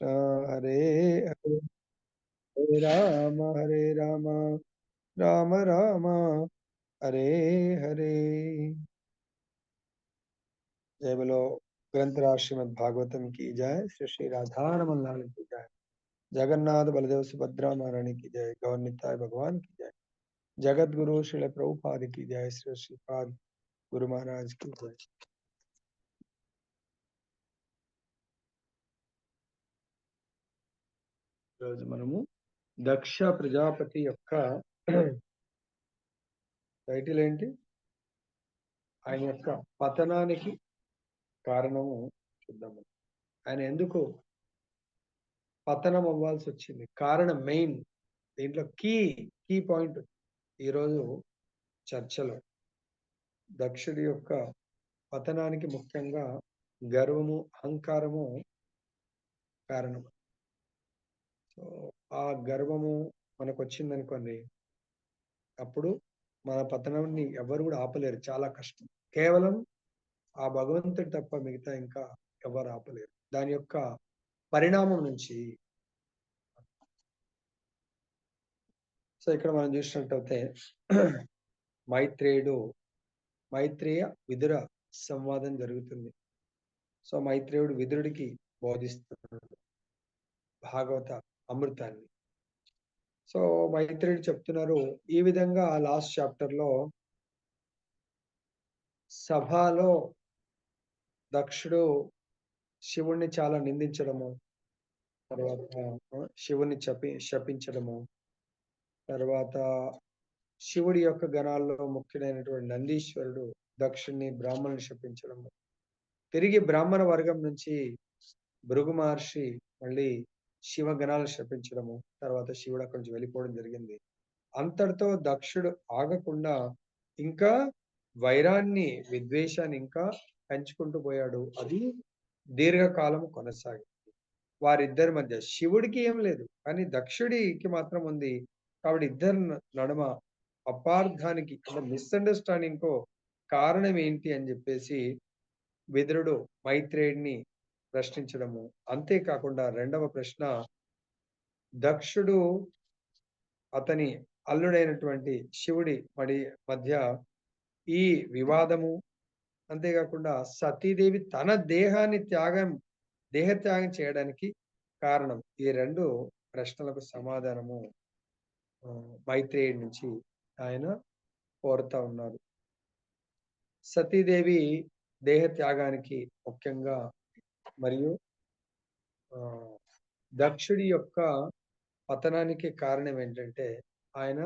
కృష్ణ హరే హరే హరే రామ రామ రామ హరే హరే. जय बोलो ग्रंथराज श्रीमद् भागवतम की जय, श्री श्री राधारमण लाल की जय, जगन्नाथ बलदेव सुभद्रा महारानी की जय, गौर निताय भगवान की जय, जगत गुरु श्री प्रभुपाद की जय, श्री श्रीपाद गुरु महाराज की जय. రోజు మనము దక్ష ప్రజాపతి యొక్క టైటిల్ ఏంటి, ఆయన యొక్క పతనానికి కారణము చూద్దాము. ఆయన ఎందుకు పతనం అవ్వాల్సి వచ్చింది, కారణం మెయిన్ దీంట్లో కీ పాయింట్ ఈరోజు చర్చలో. దక్షుడి యొక్క పతనానికి ముఖ్యంగా గర్వము అహంకారము కారణం. సో ఆ గర్వము మనకు వచ్చిందనుకోండి, అప్పుడు మన పతనాన్ని ఎవరు కూడా ఆపలేరు, చాలా కష్టం. కేవలం ఆ భగవంతుడు తప్ప మిగతా ఇంకా ఎవరు ఆపలేరు. దాని యొక్క పరిణామం నుంచి సో ఇక్కడ మనం చూసినట్టయితే మైత్రేయ విదుర సంవాదం జరుగుతుంది. సో మైత్రేయుడు విదురుడికి బోధిస్తున్నాడు భాగవత అమృతాన్ని. సో మైత్రేయుడు చెప్తున్నారు ఈ విధంగా లాస్ట్ చాప్టర్ లో, సభలో దక్షుడు శివుణ్ణి చాలా నిందించడము, తర్వాత శివుణ్ణి శపించడము, తర్వాత శివుడి యొక్క గణాల్లో ముఖ్యుడైనటువంటి నందీశ్వరుడు దక్షుణ్ణి బ్రాహ్మణుని శపించడము, తిరిగి బ్రాహ్మణ వర్గం నుంచి భృగు మహర్షి మళ్ళీ శివ గణాలను శపించడము, తర్వాత శివుడు అక్కడి నుంచి వెళ్ళిపోవడం జరిగింది. అంతటితో దక్షుడు ఆగకుండా ఇంకా వైరాన్ని విద్వేషాన్ని ఇంకా పెంచుకుంటూ పోయాడు. అది దీర్ఘకాలం కొనసాగింది. వారిద్దరి మధ్య శివుడికి ఏం లేదు, కానీ దక్షుడికి మాత్రం ఉంది. కాబట్టి ఇద్దరి నడుమ అపార్థానికి అంటే మిస్అండర్స్టాండింగ్ కో కారణం ఏంటి అని చెప్పేసి విదురుడు మైత్రేయుడిని ప్రశ్నించడము. అంతేకాకుండా రెండవ ప్రశ్న, దక్షుడు అతని అల్లుడైనటువంటి శివుడి మధ్య ఈ వివాదము, అంతేకాకుండా సతీదేవి తన దేహత్యాగం చేయడానికి కారణం. ఈ రెండు ప్రశ్నలకు సమాధానము మైత్రేయుడి నుంచి ఆయన కోరుతా ఉన్నారు. సతీదేవి దేహత్యాగానికి ముఖ్యంగా మరియు దక్షుడి యొక్క పతనానికి కారణం ఏంటంటే, ఆయన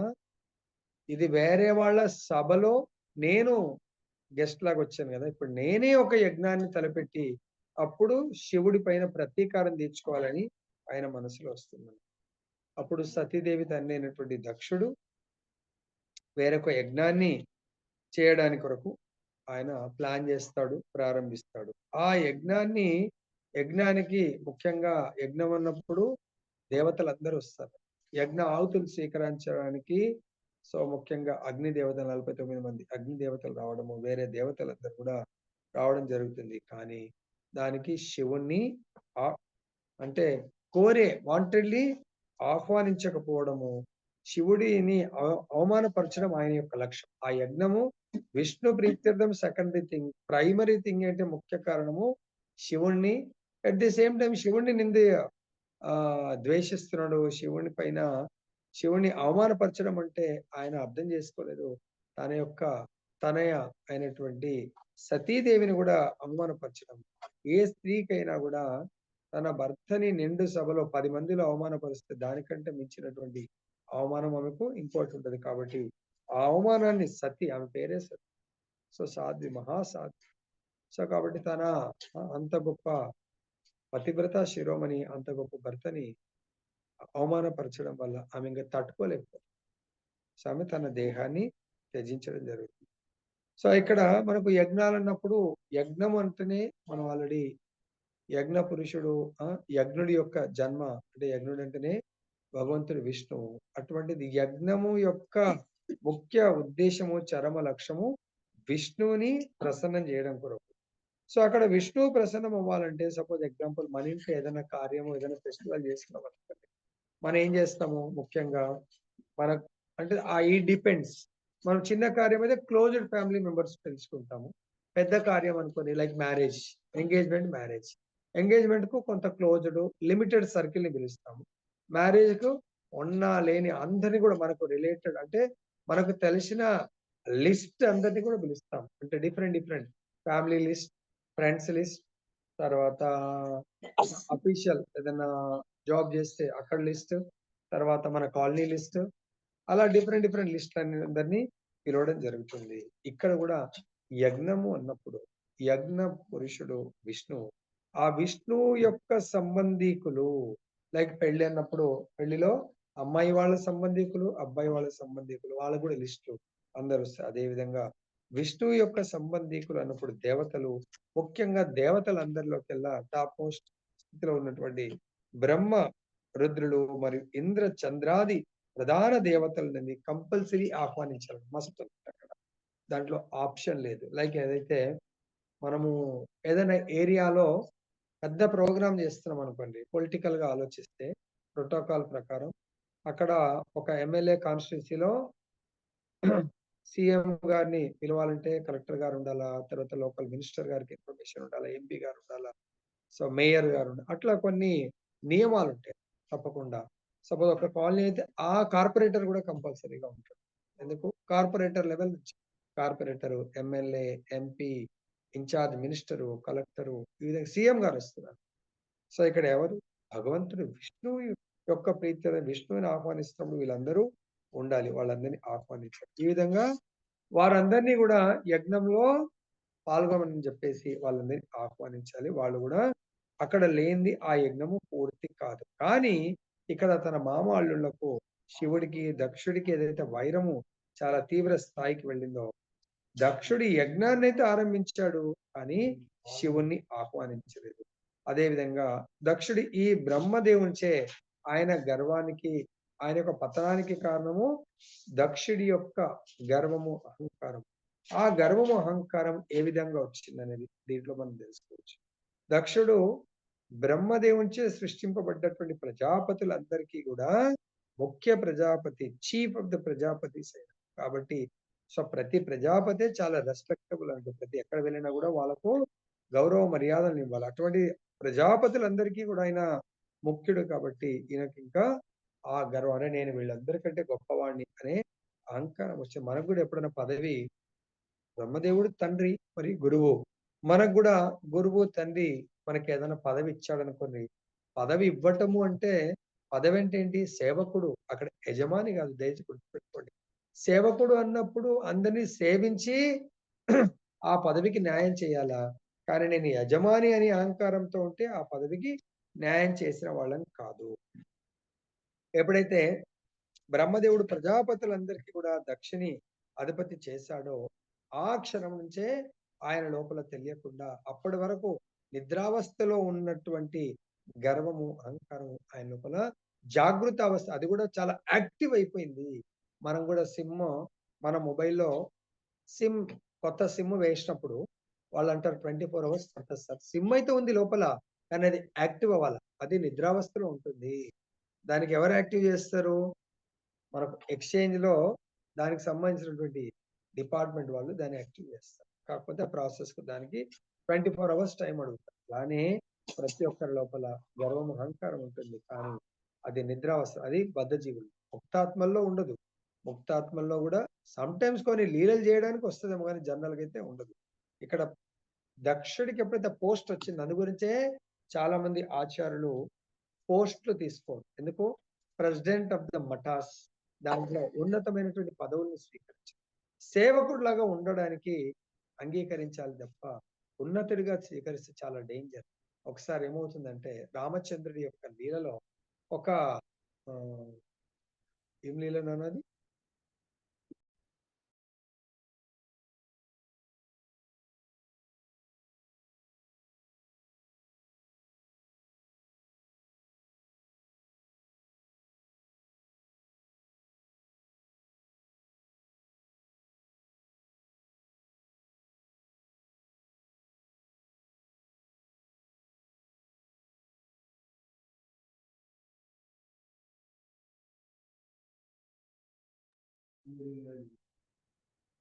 ఇది వేరే వాళ్ళ సభలో నేను గెస్ట్ లాగా వచ్చాను కదా, ఇప్పుడు నేనే ఒక యజ్ఞాన్ని తలపెట్టి అప్పుడు శివుడి పైన ప్రతీకారం తీర్చుకోవాలని ఆయన మనసులో వస్తుంది. అప్పుడు సతీదేవి తండ్రి అయినటువంటి దక్షుడు వేరొక యజ్ఞాన్ని చేయడానికి కొరకు ఆయన ప్లాన్ చేస్తాడు, ప్రారంభిస్తాడు. ఆ యజ్ఞానికి ముఖ్యంగా యజ్ఞం అన్నప్పుడు దేవతలందరూ వస్తారు. యజ్ఞ ఆహుతులు స్వీకరించడానికి సో ముఖ్యంగా అగ్ని దేవతలు 49 మంది అగ్ని దేవతలు రావడము, వేరే దేవతలందరూ కూడా రావడం జరుగుతుంది. కానీ దానికి శివుణ్ణి అంటే వాంటెడ్లీ ఆహ్వానించకపోవడము, శివుడిని అవమానపరచడం ఆయన యొక్క లక్ష్యం. ఆ యజ్ఞము విష్ణు ప్రీత్యర్థం సెకండరీ థింగ్, ప్రైమరీ థింగ్ అంటే ముఖ్య కారణము శివుణ్ణి. అట్ ది సేమ్ టైం శివుణ్ణి ద్వేషిస్తున్నాడు. శివుణ్ణి అవమానపరచడం అంటే ఆయన అర్థం చేసుకోలేదు, తనయ అయినటువంటి సతీదేవిని కూడా అవమానపరచడం. ఏ స్త్రీకైనా కూడా తన భర్తని నిండు సభలో 10 మందిలో అవమానపరిస్తే దానికంటే మించినటువంటి అవమానం ఆమెకు ఇంకోటి ఉంటుంది. కాబట్టి ఆ అవమానాన్ని ఆమె పేరే సతి, సో సాధ్వి, మహాసాధ్వి. సో కాబట్టి తన అంత గొప్ప పతివ్రత శిరోమణి, అంత గొప్ప భర్తని అవమానపరచడం వల్ల ఆమె ఇంకా తట్టుకోలేకపోతుంది. సో ఆమె తన దేహాన్ని త్యజించడం జరుగుతుంది. సో ఇక్కడ మనకు యజ్ఞాలు అన్నప్పుడు, యజ్ఞం అంటేనే మనం ఆల్రెడీ యజ్ఞ పురుషుడు, యజ్ఞుడి యొక్క జన్మ అంటే యజ్ఞుడు అంటేనే భగవంతుడు విష్ణువు. అటువంటిది యజ్ఞము యొక్క ముఖ్య ఉద్దేశము, చరమ లక్ష్యము విష్ణువుని ప్రసన్నం చేయడం కొరకు. సో, అక్కడ విష్ణువు ప్రసన్నం అవ్వాలంటే సపోజ్ ఎగ్జాంపుల్ మన ఇంట్లో ఏదైనా కార్యము, ఏదైనా ఫెస్టివల్ చేసుకున్నామనుకోండి. మనం ఏం చేస్తాము ముఖ్యంగా మనకు అంటే ఇట్ డిపెండ్స్. మనం చిన్న కార్యం అయితే క్లోజ్డ్ ఫ్యామిలీ మెంబర్స్ పిలుచుకుంటాము. పెద్ద కార్యం అనుకోని లైక్ మ్యారేజ్, మ్యారేజ్. ఎంగేజ్‌మెంట్‌కు కొంత క్లోజ్డ్, లిమిటెడ్ సర్కిల్‌ని పిలుస్తాము. మ్యారేజ్‌కు ఉన్నా, లేని అందరిని కూడా మనకు రిలేటెడ్ అంటే మనకు తెలిసిన లిస్ట్ అందరిని కూడా పిలుస్తాం. అంటే different, different family list, friends list, తర్వాత అఫీషియల్ ఏదన్నా జాబ్ చేస్తే అక్కడ లిస్ట్, తర్వాత మన కాలనీ లిస్ట్, అలా డిఫరెంట్ డిఫరెంట్ లిస్ట్‌లని అందరిని పిలవడం జరుగుతుంది. ఇక్కడ గూడా యజ్ఞము అన్నప్పుడు యజ్ఞ పురుషుడు విష్ణువు. ఆ విష్ణువు యొక్క సంబంధీకులు లైక్ పెళ్లి అన్నప్పుడు పెళ్లిలో అమ్మాయి వాళ్ళ సంబంధీకులు, అబ్బాయి వాళ్ళ సంబంధీకులు వాళ్ళకి గూడా లిస్టు అందరొస్తారు. అదే విధంగా విష్ణువు యొక్క సంబంధీకులు అన్నప్పుడు దేవతలు, ముఖ్యంగా దేవతలందరిలోకెల్లా టాప్ మోస్ట్ స్థితిలో ఉన్నటువంటి బ్రహ్మ, రుద్రులు మరియు ఇంద్ర, చంద్రాది ప్రధాన దేవతలని కంపల్సరీ ఆహ్వానించాలి. మస్ట్ అక్కడ. దాంట్లో ఆప్షన్ లేదు. లైక్ ఏదైతే మనము ఏదైనా ఏరియాలో పెద్ద ప్రోగ్రామ్ చేస్తున్నాం అనుకోండి. పొలిటికల్‌గా ఆలోచిస్తే ప్రోటోకాల్ ప్రకారం అక్కడ ఒక ఎమ్మెల్యే కాన్స్టిట్యూన్సీలో సీఎం గారిని పిలవాలంటే కలెక్టర్ గారు ఉండాలా, తర్వాత లోకల్ మినిస్టర్ గారికి ఇన్ఫర్మేషన్ ఉండాలా, ఎంపీ గారు ఉండాలా, సో మేయర్ గారు అట్లా కొన్ని నియమాలుంటాయి తప్పకుండా. సపోజ్ ఒక కాలనీ అయితే ఆ కార్పొరేటర్ కూడా కంపల్సరీగా ఉంటాడు. ఎందుకు? కార్పొరేటర్ లెవెల్ నుంచి corporator, MLA, MP, incharge minister, collector ఈ విధంగా సీఎం గారు వస్తున్నారు. సో ఇక్కడ ఎవరు? భగవంతుడు విష్ణువు యొక్క ప్రీత్యర్థం విష్ణువుని ఆహ్వానిస్తున్నప్పుడు వీళ్ళందరూ ఉండాలి. వాళ్ళందరినీ ఆహ్వానించాలి. ఈ విధంగా వారందరినీ కూడా యజ్ఞంలో పాల్గొనమని చెప్పేసి వాళ్ళందరినీ ఆహ్వానించాలి. వాళ్ళు కూడా అక్కడ లేనిది ఆ యజ్ఞము పూర్తి కాదు. కానీ ఇక్కడ తన మామ అల్లుళ్ళకు శివుడికి, దక్షుడికి ఏదైతే వైరము చాలా తీవ్ర స్థాయికి వెళ్ళిందో, దక్షుడు యజ్ఞాన్నైతే ఆరంభించాడు. కానీ శివుణ్ణి ఆహ్వానించలేదు. అదే విధంగా దక్షుడు ఈ బ్రహ్మదేవునిచే ఆయన గర్వానికి, ఆయన యొక్క పతనానికి కారణము దక్షుడి యొక్క గర్వము, అహంకారం. ఆ గర్వము, అహంకారం ఏ విధంగా వచ్చిందనేది దీంట్లో మనం తెలుసుకోవచ్చు. దక్షుడు బ్రహ్మదేవునిచే సృష్టింపబడ్డటువంటి ప్రజాపతులందరికీ కూడా ముఖ్య ప్రజాపతి, చీఫ్ ఆఫ్ ద ప్రజాపతిస్ ఆయన. కాబట్టి సో ప్రతి ప్రజాపతి చాలా రెస్పెక్టబుల్ అంటూ ప్రతి ఎక్కడ వెళ్ళినా కూడా వాళ్ళకు గౌరవ మర్యాదలను ఇవ్వాలి. అటువంటి ప్రజాపతులందరికీ కూడా ఆయన ముఖ్యుడు కాబట్టి ఈయనకి ఇంకా ఆ గర్వం అనే నేను వీళ్ళందరికంటే గొప్పవాడిని అనే అహంకారం వచ్చే మనకు కూడా ఎప్పుడైనా పదవి బ్రహ్మదేవుడు తండ్రి మరి గురువు. మనకు కూడా గురువు, తండ్రి మనకి ఏదైనా పదవి ఇచ్చాడనుకోండి. పదవి ఇవ్వటము అంటే పదవి అంటే ఏంటి? సేవకుడు. అక్కడ యజమాని కాదు. దయచేసి గుర్తుపెట్టుకోండి. సేవకుడు అన్నప్పుడు అందరిని సేవించి ఆ పదవికి న్యాయం చేయాలా? కానీ నేను యజమాని అని అహంకారంతో ఉంటే ఆ పదవికి న్యాయం చేసిన వాళ్ళం కాదు. ఎప్పుడైతే బ్రహ్మదేవుడు ప్రజాపతులందరికీ కూడా దక్షిణి అధిపతి చేశాడో, ఆ క్షణం నుంచే ఆయన లోపల తెలియకుండా అప్పటి వరకు నిద్రావస్థలో ఉన్నటువంటి గర్వము, అహంకారము ఆయన లోపల జాగృత అవస్థ అది కూడా చాలా యాక్టివ్ అయిపోయింది. మనం కూడా మన మొబైల్‌లో సిమ్ కొత్త సిమ్ వేసినప్పుడు వాళ్ళంటారు 24 అవర్స్ పడతది సార్. సిమ్ అయితే ఉంది లోపల. కానీ అది యాక్టివ్ అవ్వాల. అది నిద్రావస్థలో ఉంటుంది. దానికి ఎవరు యాక్టివ్ చేస్తారు? మనకు ఎక్స్‌చేంజ్‌లో దానికి సంబంధించినటువంటి డిపార్ట్‌మెంట్ వాళ్ళు దాన్ని యాక్టివ్ చేస్తారు. కాకపోతే ఆ ప్రాసెస్‌కు దానికి 24 అవర్స్ టైం అడుగుతారు. అలానే ప్రతి ఒక్కరి లోపల గర్వం, అహంకారం ఉంటుంది. కానీ అది నిద్రావస్థ. అది బద్ధజీవులు. ముక్తాత్మల్లో ఉండదు. ముక్తాత్మల్లో గూడా సమ్‌టైమ్స్ కొన్ని లీలలు జేయడానికి వస్తదేమో గానీ జనరల్‌గా అయితే ఉండదు. ఇక్కడ దక్షుడికి ఎప్పుడైతే పోస్ట్ వచ్చిందో అందు గురించే చాలా మంది ఆచార్యులు పోస్ట్‌లు తీసుకోరు. ఎందుకు? ప్రెసిడెంట్ ఆఫ్ ద మఠాస్ దాంట్లో ఉన్నతమైనటువంటి పదవుల్ని స్వీకరించారు. సేవకుడిలాగా ఉండడానికి అంగీకరించాలి తప్ప, ఉన్నతుడిగా స్వీకరిస్తే చాలా డేంజర్. ఒకసారి ఏమవుతుందంటే, రామచంద్రుడి యొక్క లీలలో ఒక ఆహ్, ఏం లీల నాన్న అది?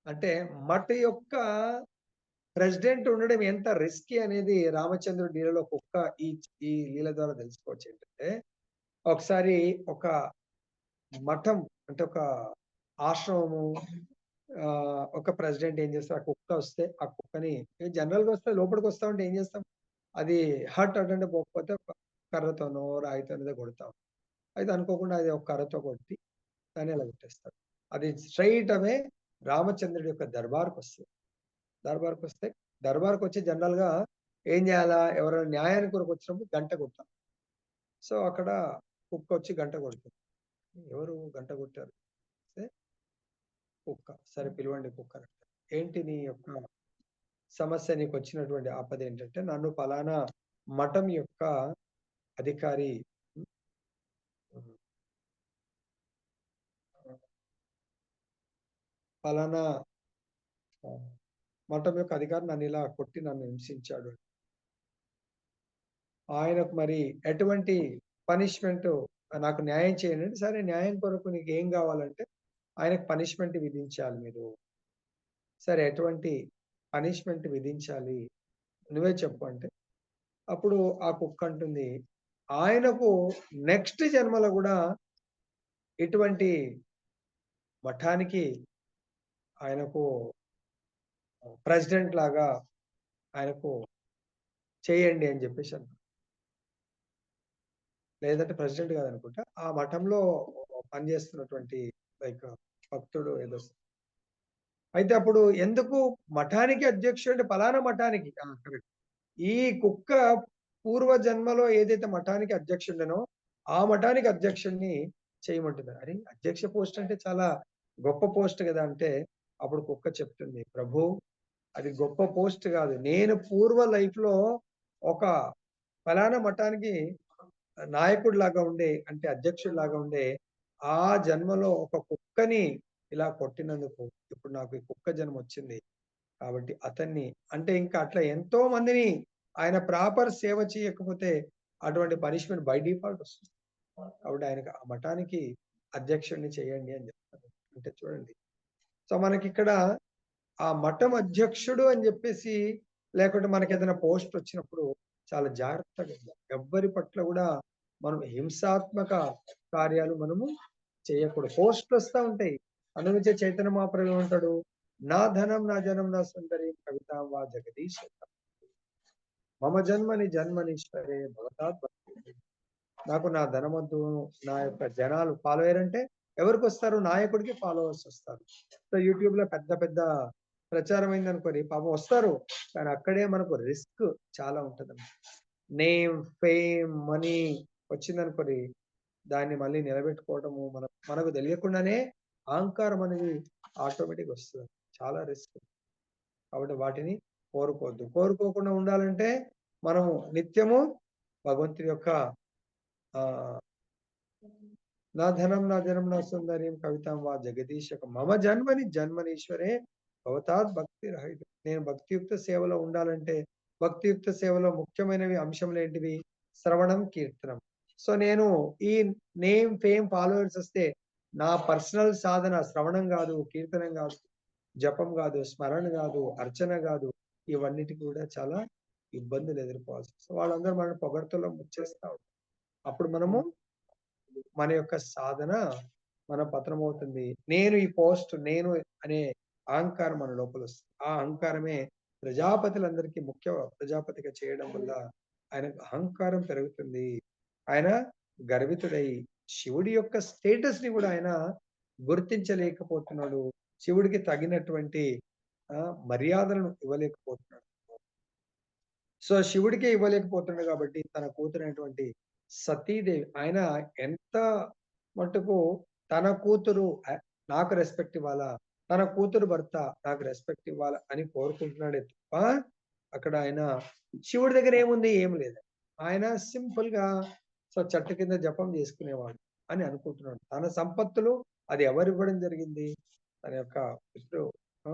అంటే మఠ యొక్క ప్రెసిడెంట్ ఉండడం ఎంత రిస్కీ అనేది రామచంద్రుడి లీలలో ఈ ఈ లీల ద్వారా తెలుసుకోవచ్చు. ఏంటంటే ఒకసారి ఒక మఠం అంటే ఒక ఆశ్రమము ఒక ప్రెసిడెంట్ ఏం చేస్తారు, ఆ కుక్క వస్తే ఆ కుక్కని జనరల్‌గా వస్తే లోపలికి వస్తా ఉంటే ఏం చేస్తాం? అది హట్ అంటే పోకపోతే కర్రతోనో, రాయితోనో ఏదో కొడతాం. అయితే అనుకోకుండా అది ఒక కర్రతో కొట్టి దాన్ని అలా కొట్టేస్తాడు. అది స్ట్రెయిట్ అవే రామచంద్రుడి యొక్క దర్బార్‌కొస్తది. దర్బార్‌కొస్తే దర్బార్‌కొచ్చి జనరల్‌గా ఏం చేయాలా? ఎవరైనా న్యాయానికి కొరకు వచ్చినప్పుడు గంట కొట్టాలి. సో, అక్కడ కుక్కొచ్చి గంట కొడుతుంది. ఎవరు గంట కొట్టారు? అంటే కుక్క. సరే పిలవండి కుక్కనంటారు. ఏంటి నీ యొక్క సమస్య? నీకొచ్చినటువంటి ఆపదేంటంటే, నన్ను పలానా మఠం యొక్క అధికారి హ్మ్. పలానా ఆహ్, మఠం యొక్క అధికారి నన్నిలా కొట్టి నన్ను హింసించాడు. ఆయనకు మరి ఎటువంటి పనిష్మెంటు నాకు న్యాయం చేయండి అంటే, సరే న్యాయం కొరకు నీకేం గావాలంటే, ఆయనకు పనిష్మెంట్ విధించాలి మీరు. సరే ఎటువంటి పనిష్మెంట్ విధించాలి? నువ్వే చెప్పు అంటే, అప్పుడు ఆ కుక్క అంటుంది, ఆయనకు నెక్స్ట్ జన్మలో గూడా ఇటువంటి మఠానికి ఆయనకు ప్రెసిడెంట్ లాగా ఆయనకు చేయండి అని జెప్పేసన్నారు. లేదంటే ప్రెసిడెంట్ గాదనుకుంటా. ఆ మఠంలో పనిజేస్తున్నటువంటి లైక్ భక్తుడు ఏదో అయితే అప్పుడు ఎందుకు మఠానికి అధ్యక్షుడు పలానా మఠానికి కరెక్ట్. ఈ కుక్క పూర్వ జన్మలో ఏదైతే మఠానికి అధ్యక్షుడినో, ఆ మఠానికి అధ్యక్షుడిని చేయమంటుంది. అరే! అధ్యక్ష పోస్ట్ అంటే చాలా గొప్ప పోస్ట్ గదా! అంటే అప్పుడు కుక్క చెప్తుంది. ప్రభూ అది గొప్ప పోస్ట్ గాదు. నేను పూర్వ లైఫ్‌లో ఒక ఫలానా మఠానికి నాయకుడిలాగా ఉండే అంటే అధ్యక్షుడిలాగా ఉండే ఆ జన్మలో ఒక కుక్కని ఇలా కొట్టినందుకు ఇప్పుడు నాకు ఈ కుక్క జన్మొచ్చింది. కాబట్టి అతన్ని అంటే ఇంకా అట్లా ఎంతో మందిని ఆయన ప్రాపర్ సేవ చేయకపోతే అటువంటి పనిష్మెంట్ బై డిఫాల్ట్ వస్తుంది. కాబట్టి ఆయనకి ఆ మఠానికి అధ్యక్షుడిని చేయండి అని చెప్తారు. అంటే చూడండి. సో మనకిక్కడ ఆ మఠం అధ్యక్షుడు అని జెప్పేసి లేకుంటే మనకేదైనా పోస్ట్ వచ్చినప్పుడు చాలా జాగ్రత్తగా ఉండాలి. ఎవ్వరి పట్ల గూడా మనం హింసాత్మక కార్యాలు మనము చేయకూడదు. పోస్ట్‌లొస్తా ఉంటాయి. అందుగురించే చైతన్య మహాప్రభు ఏమంటాడు? నా ధనం నా జనం నా సుందరి కవితాం వా జగదీశ మమ జన్మని జన్మనీశ్వరే భవతాత్ భక్తి. నాకు నా ధనమొద్దు, నా యొక్క జనాలు ఫాలోయర్ అంటే ఎవరికొస్తారు? నాయకుడికి ఫాలోవర్స్ వస్తారు. సో యూట్యూబ్‌లో పెద్ద పెద్ద ప్రచారం అయిందనుకోండి పాపం వస్తారు. కానీ అక్కడే మనకు రిస్క్ చాలా ఉంటదండి. నేమ్, ఫేమ్, మనీ వచ్చిందనుకోండి దాన్ని మళ్ళీ నిలబెట్టుకోవడము మనకు తెలియకుండానే అహంకారం అనేది ఆటోమేటిక్‌గా వస్తది. చాలా రిస్క్. కాబట్టి వాటిని కోరుకోవద్దు. కోరుకోకుండా ఉండాలంటే మనము నిత్యము భగవంతుడి యొక్క ఆహ్, నా ధనం నా జనం నా సౌందర్యం కవితాం వా జగదీశక మమ జన్మని జన్మనీశ్వరే భవతాత్ భక్తి రహిత. నేను భక్తియుక్త సేవలో ఉండాలంటే భక్తియుక్త సేవలో ముఖ్యమైనవి అంశములేంటివి? శ్రవణం, కీర్తనం. సో నేను ఈ నేమ్, ఫేమ్, ఫాలోవర్స్ వస్తే నా పర్సనల్ సాధన శ్రవణం గాదు, కీర్తనం గాదు, జపం గాదు, స్మరణ గాదు, అర్చన గాదు. ఇవన్నిటికి కూడా చాలా ఇబ్బందులు ఎదుర్కోవాల్సి వస్తది. వాళ్ళందరూ మనల్ని పొగడ్తలో ముంచేస్తా ఉంటారు. అప్పుడు మనము మన యొక్క సాధన పతనమవుతుంది. నేను ఈ పోస్ట్ నేను అనే అహంకారం మన లోపలొస్తుంది. ఆ అహంకారమే ప్రజాపతులందరికీ ముఖ్య ప్రజాపతిగా చేయడం వల్ల ఆయనకు అహంకారం పెరుగుతుంది. ఆయన గర్వితుడై శివుడి యొక్క స్టేటస్‌ని గూడా ఆయన గుర్తించలేకపోతున్నాడు. శివుడికి తగినటువంటి మర్యాదలను ఇవ్వలేకపోతున్నాడు. సో, శివుడికే ఇవ్వలేకపోతున్నాడు కాబట్టి తన కూతురైనటువంటి సతీదేవి ఆయన ఎంత మట్టుకు తన కూతురు నాకు రెస్పెక్ట్ ఇవ్వాలా, తన కూతురు భర్త నాకు రెస్పెక్ట్ ఇవ్వాలా అని కోరుకుంటున్నాడే తప్ప, అక్కడ ఆయన శివుడి దగ్గర ఏముంది? ఏమి లేదు. ఆయన సింపుల్‌గా సో, చెట్టు కింద జపం చేసుకునేవాడు అని అనుకుంటున్నాడు. తన సంపత్తులు అది ఎవరివ్వడం జరిగింది? తన యొక్క పితృ ఆ!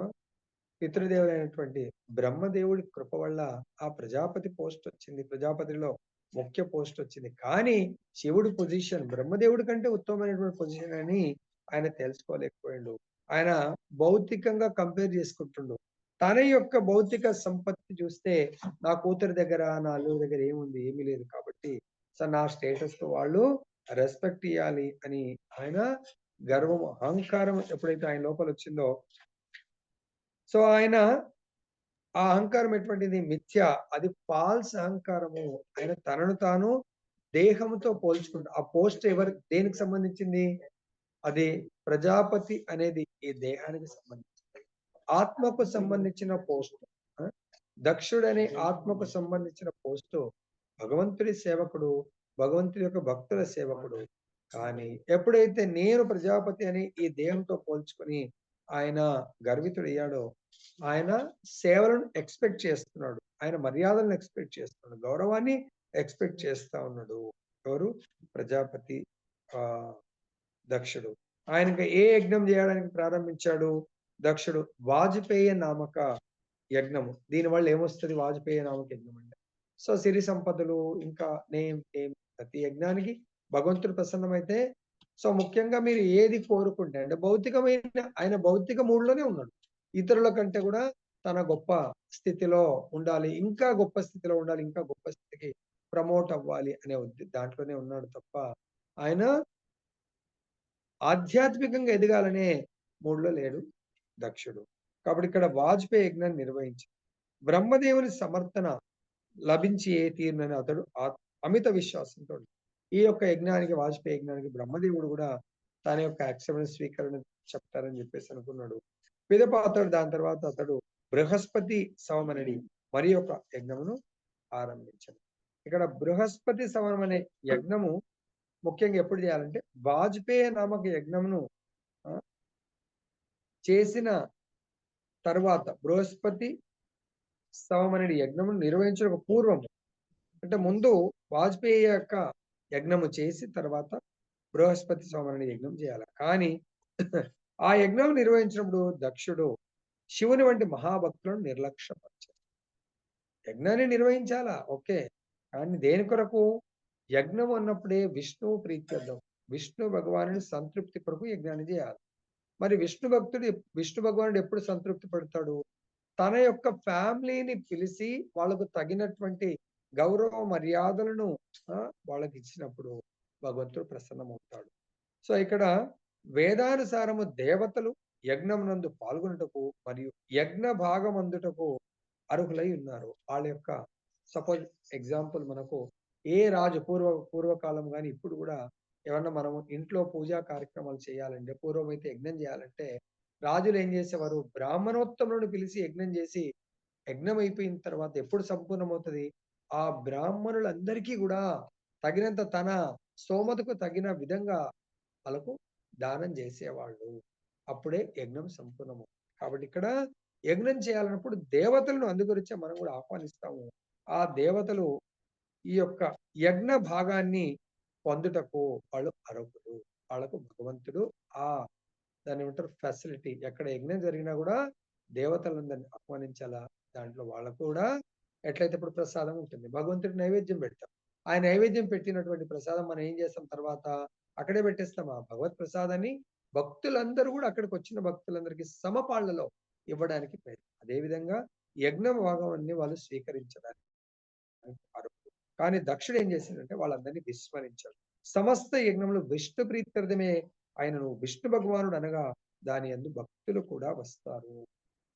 పితృదేవుడైనటువంటి బ్రహ్మదేవుడి కృప వల్ల ఆ ప్రజాపతి పోస్ట్ వచ్చింది. ప్రజాపతిలో ముఖ్య పోస్ట్ వచ్చింది. కానీ శివుడి పొజిషన్ బ్రహ్మదేవుడి కంటే ఉత్తమమైనటువంటి పొజిషన్ అని ఆయన తెలుసుకోలేకపోయిండు. ఆయన భౌతికంగా కంపేర్ చేసుకుంటుండు. తన యొక్క భౌతిక సంపత్తి చూస్తే నా కూతురి దగ్గర, నా అల్లుడి దగ్గర ఏముంది? ఏమీ లేదు. కాబట్టి సో, నా స్టేటస్‌కు వాళ్ళు రెస్పెక్ట్ ఇయ్యాలి అని ఆయన గర్వం, అహంకారం ఎప్పుడైతే ఆయన లోపలొచ్చిందో, సో, ఆయన ఆ అహంకారం ఎటువంటిది? మిథ్య. అది ఫాల్స్ అహంకారము. ఆయన తనను తాను దేహంతో పోల్చుకుంటా. ఆ పోస్ట్ దేనికి సంబంధించింది? అది ప్రజాపతి అనేది ఈ దేహానికి సంబంధించింది. ఆత్మకు సంబంధించిన పోస్ట్. ఆ! దక్షుడనే ఆత్మకు సంబంధించిన పోస్టు భగవంతుడి సేవకుడు, భగవంతుడి యొక్క భక్తుల సేవకుడు. కానీ ఎప్పుడైతే నేను ప్రజాపతి అని ఈ దేహంతో పోల్చుకొని ఆయన గర్వితుడయ్యాడో, ఆయన సేవలను ఎక్స్‌పెక్ట్ చేస్తున్నాడు. ఆయన మర్యాదలను ఎక్స్‌పెక్ట్ చేస్తున్నాడు. గౌరవాన్ని ఎక్స్‌పెక్ట్ చేస్తా ఉన్నాడు. ఎవరు? ప్రజాపతి ఆహ్, దక్షుడు. ఆయనకి ఏ యజ్ఞం జేయడానికి ప్రారంభించాడు దక్షుడు? వాజపేయ నామక యజ్ఞము. దీనివల్ల ఏమొస్తది వాజపేయ నామక యజ్ఞం అంటే? సో, సిరి సంపదలు ఇంకా నేమ్, ఫేమ్ ప్రతి యజ్ఞానికి భగవంతుడు ప్రసన్నమైతే సో, ముఖ్యంగా మీరు ఏది కోరుకుంటే అంటే భౌతికమైన ఆయన భౌతిక మూడ్‌లోనే ఉన్నాడు. ఇతరుల కంటే గూడా తన గొప్ప స్థితిలో ఉండాలి. ఇంకా గొప్ప స్థితిలో ఉండాలి. ఇంకా గొప్ప స్థితికి ప్రమోట్ అవ్వాలి అనే దాంట్లోనే ఉన్నాడు తప్ప ఆయన ఆధ్యాత్మికంగా ఎదగాలనే మూడ్‌లో లేడు దక్షుడు. కాబట్టి ఇక్కడ వాజపేయి యజ్ఞాన్ని నిర్వహించి బ్రహ్మదేవుని సమర్థన లభించి ఏ తీరునని అతడు అమిత విశ్వాసంతో ఈ యొక్క యజ్ఞానికి వాజపేయి యజ్ఞానికి బ్రహ్మదేవుడు కూడా తన యొక్క యాక్సెప్టెన్స్ స్వీకరణ చెప్తారని చెప్పేసి అనుకున్నాడు. పిదప అతడు దాని తర్వాత అతడు బృహస్పతి సవమనడి మరి ఒక యజ్ఞమును ఆరంభించాడు. ఇక్కడ బృహస్పతి సవనం అనే యజ్ఞము ముఖ్యంగా ఎప్పుడు చేయాలంటే వాజపేయి నామక యజ్ఞమును ఆ, చేసిన తర్వాత బృహస్పతి స్తవమనే యజ్ఞము నిర్వహించడానికి పూర్వం అంటే ముందు వాజపేయి యొక్క యజ్ఞము చేసి తర్వాత బృహస్పతి స్తవమనే యజ్ఞం చేయాలి. కానీ ఆ యజ్ఞం నిర్వహించినప్పుడు దక్షుడు శివుని వంటి మహాభక్తులను నిర్లక్ష్యపరిచాడు. యజ్ఞాన్ని నిర్వహించాలా ఓకే. కానీ దేని కొరకు? యజ్ఞం అన్నప్పుడే విష్ణువు ప్రీత్యర్థం. విష్ణు భగవానుని సంతృప్తి కొరకు యజ్ఞాన్ని చేయాలి. మరి విష్ణు భగవానుడు ఎప్పుడు సంతృప్తి పడతాడు? తన యొక్క ఫ్యామిలీని పిలిచి వాళ్ళకు తగినటువంటి గౌరవ మర్యాదలను ఆ! వాళ్ళకిచ్చినప్పుడు భగవంతుడు ప్రసన్నమవుతాడు. సో, ఇక్కడ వేదానుసారము దేవతలు యజ్ఞమునందు పాల్గొనుటకు మరియు యజ్ఞ భాగమందుటకు అర్హులై ఉన్నారు. వాళ్ళ యొక్క సపోజ్ ఎగ్జాంపుల్ మనకు ఏ రాజు పూర్వకాలం గాని ఇప్పుడు గూడా ఏమన్నా మనము ఇంట్లో పూజా కార్యక్రమాలు చేయాలంటే పూర్వమైతే యజ్ఞం చేయాలంటే రాజులు ఏం చేసేవారు? బ్రాహ్మణోత్తములను పిలిచి యజ్ఞం చేసి యజ్ఞం అయిపోయిన తర్వాత ఎప్పుడు సంపూర్ణమవుతది? ఆ బ్రాహ్మణులందరికీ గూడా తగినంత తన స్తోమతకు తగిన విధంగా వాళ్ళకు దానం చేసేవాళ్ళు. అప్పుడే యజ్ఞం సంపూర్ణము. కాబట్టి ఇక్కడ యజ్ఞం చేయాలన్నప్పుడు దేవతలను అందుగురించే మనం గూడా ఆహ్వానిస్తాము. ఆ దేవతలు ఈ యొక్క యజ్ఞ భాగాన్ని పొందుటకు వాళ్ళు అర్హులు. వాళ్ళకు భగవంతుడు ఆ దాన్నేమంటారు ఫెసిలిటీ ఎక్కడ యజ్ఞం జరిగినా గూడా దేవతలందరిని ఆహ్వానించాలా. దాంట్లో వాళ్ళకు కూడా ఎట్లయితే ఇప్పుడు ప్రసాదం ఉంటుంది. భగవంతుడికి నైవేద్యం పెడతాం. ఆ నైవేద్యం పెట్టినటువంటి ప్రసాదం మనం ఏం చేస్తాం తర్వాత? అక్కడే పెట్టేస్తాం. ఆ భగవత్ ప్రసాదాన్ని భక్తులందరూ గూడా అక్కడికొచ్చిన భక్తులందరికీ సమపాళ్లలో ఇవ్వడానికి ప్రయత్నం. అదే విధంగా యజ్ఞ భాగాన్ని వాళ్ళు స్వీకరించడానికి అర్హులు. కానీ దక్షుడు ఏం చేసిండంటే వాళ్ళందరినీ విస్మరించాడు. సమస్త యజ్ఞములు విష్ణు ప్రీత్యర్థమే ఆయనను విష్ణు భగవానుడు అనగా దాని యందు భక్తులు కూడా వస్తారు.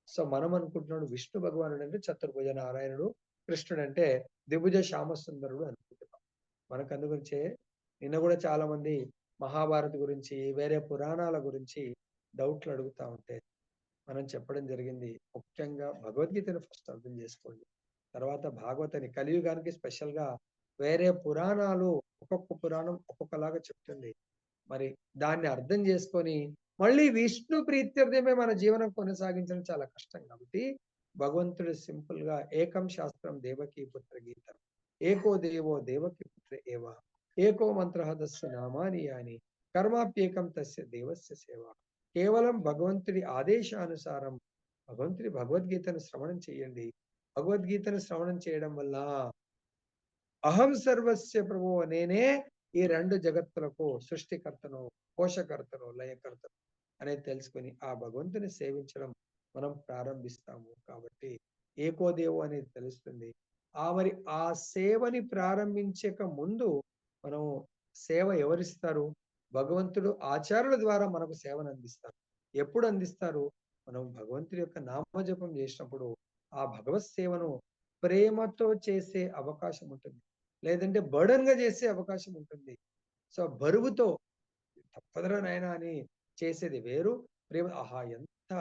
సో, మనం అనుకుంటున్నాడు విష్ణు భగవానుడు అంటే చతుర్భుజ నారాయణుడు, కృష్ణుడంటే ద్విభుజ శ్యామసుందరుడు అనుకుంటున్నాం. మనకు అందు గురించే నిన్న గూడా చాలా మంది మహాభారత్ గురించి, వేరే పురాణాల గురించి డౌట్లు అడుగుతా ఉంటే మనం చెప్పడం జరిగింది. ముఖ్యంగా భగవద్గీతను ఫస్ట్ అర్థం చేసుకోండి. తర్వాత భాగవతాన్ని కలియుగానికి స్పెషల్‌గా వేరే పురాణాలు ఒక్కొక్క పురాణం ఒక్కొక్కలాగా చెప్తుంది. మరి దాన్ని అర్థం చేసుకొని మళ్ళీ విష్ణు ప్రీత్యర్థమే మన జీవనం కొనసాగించడం చాలా కష్టం కాబట్టి భగవంతుడు సింపుల్‌గా ఏకం శాస్త్రం దేవకీ పుత్ర గీతం. ఏకో దేవో దేవకీ పుత్ర ఏవ. ఏకో మంత్రః తస్య నామాని యాని. కర్మాప్యేకం తస్య దేవస్య సేవ. కేవలం భగవంతుడి ఆదేశానుసారం భగవంతుడి భగవద్గీతను శ్రవణం చేయండి. భగవద్గీతను శ్రవణం చేయడం వల్ల అహం సర్వస్య ప్రభువు నేనే ఈ 2 జగత్తులకు సృష్టికర్తను, పోషకర్తను, లయకర్తను. అనేది తెలుసుకొని ఆ భగవంతుని సేవించడం మనం ప్రారంభిస్తాము. కాబట్టి ఏకో దేవు అనేది తెలుస్తుంది. మరి ఆ సేవని ప్రారంభించక ముందు మనం సేవ ఎవరిస్తారు? భగవంతుడు ఆచార్యుల ద్వారా మనకు సేవను అందిస్తారు. ఎప్పుడు అందిస్తారు? మనం భగవంతుడి యొక్క నామజపం చేసినప్పుడు ఆ భగవత్ సేవను ప్రేమతో చేసే అవకాశం ఉంటుంది. లేదంటే బర్డెన్‌గా చేసే అవకాశం ఉంటుంది. సో, బరువుతో తప్పదురా నాయనా అని చేసేది వేరు. ప్రేమ ఆహా! ఎంత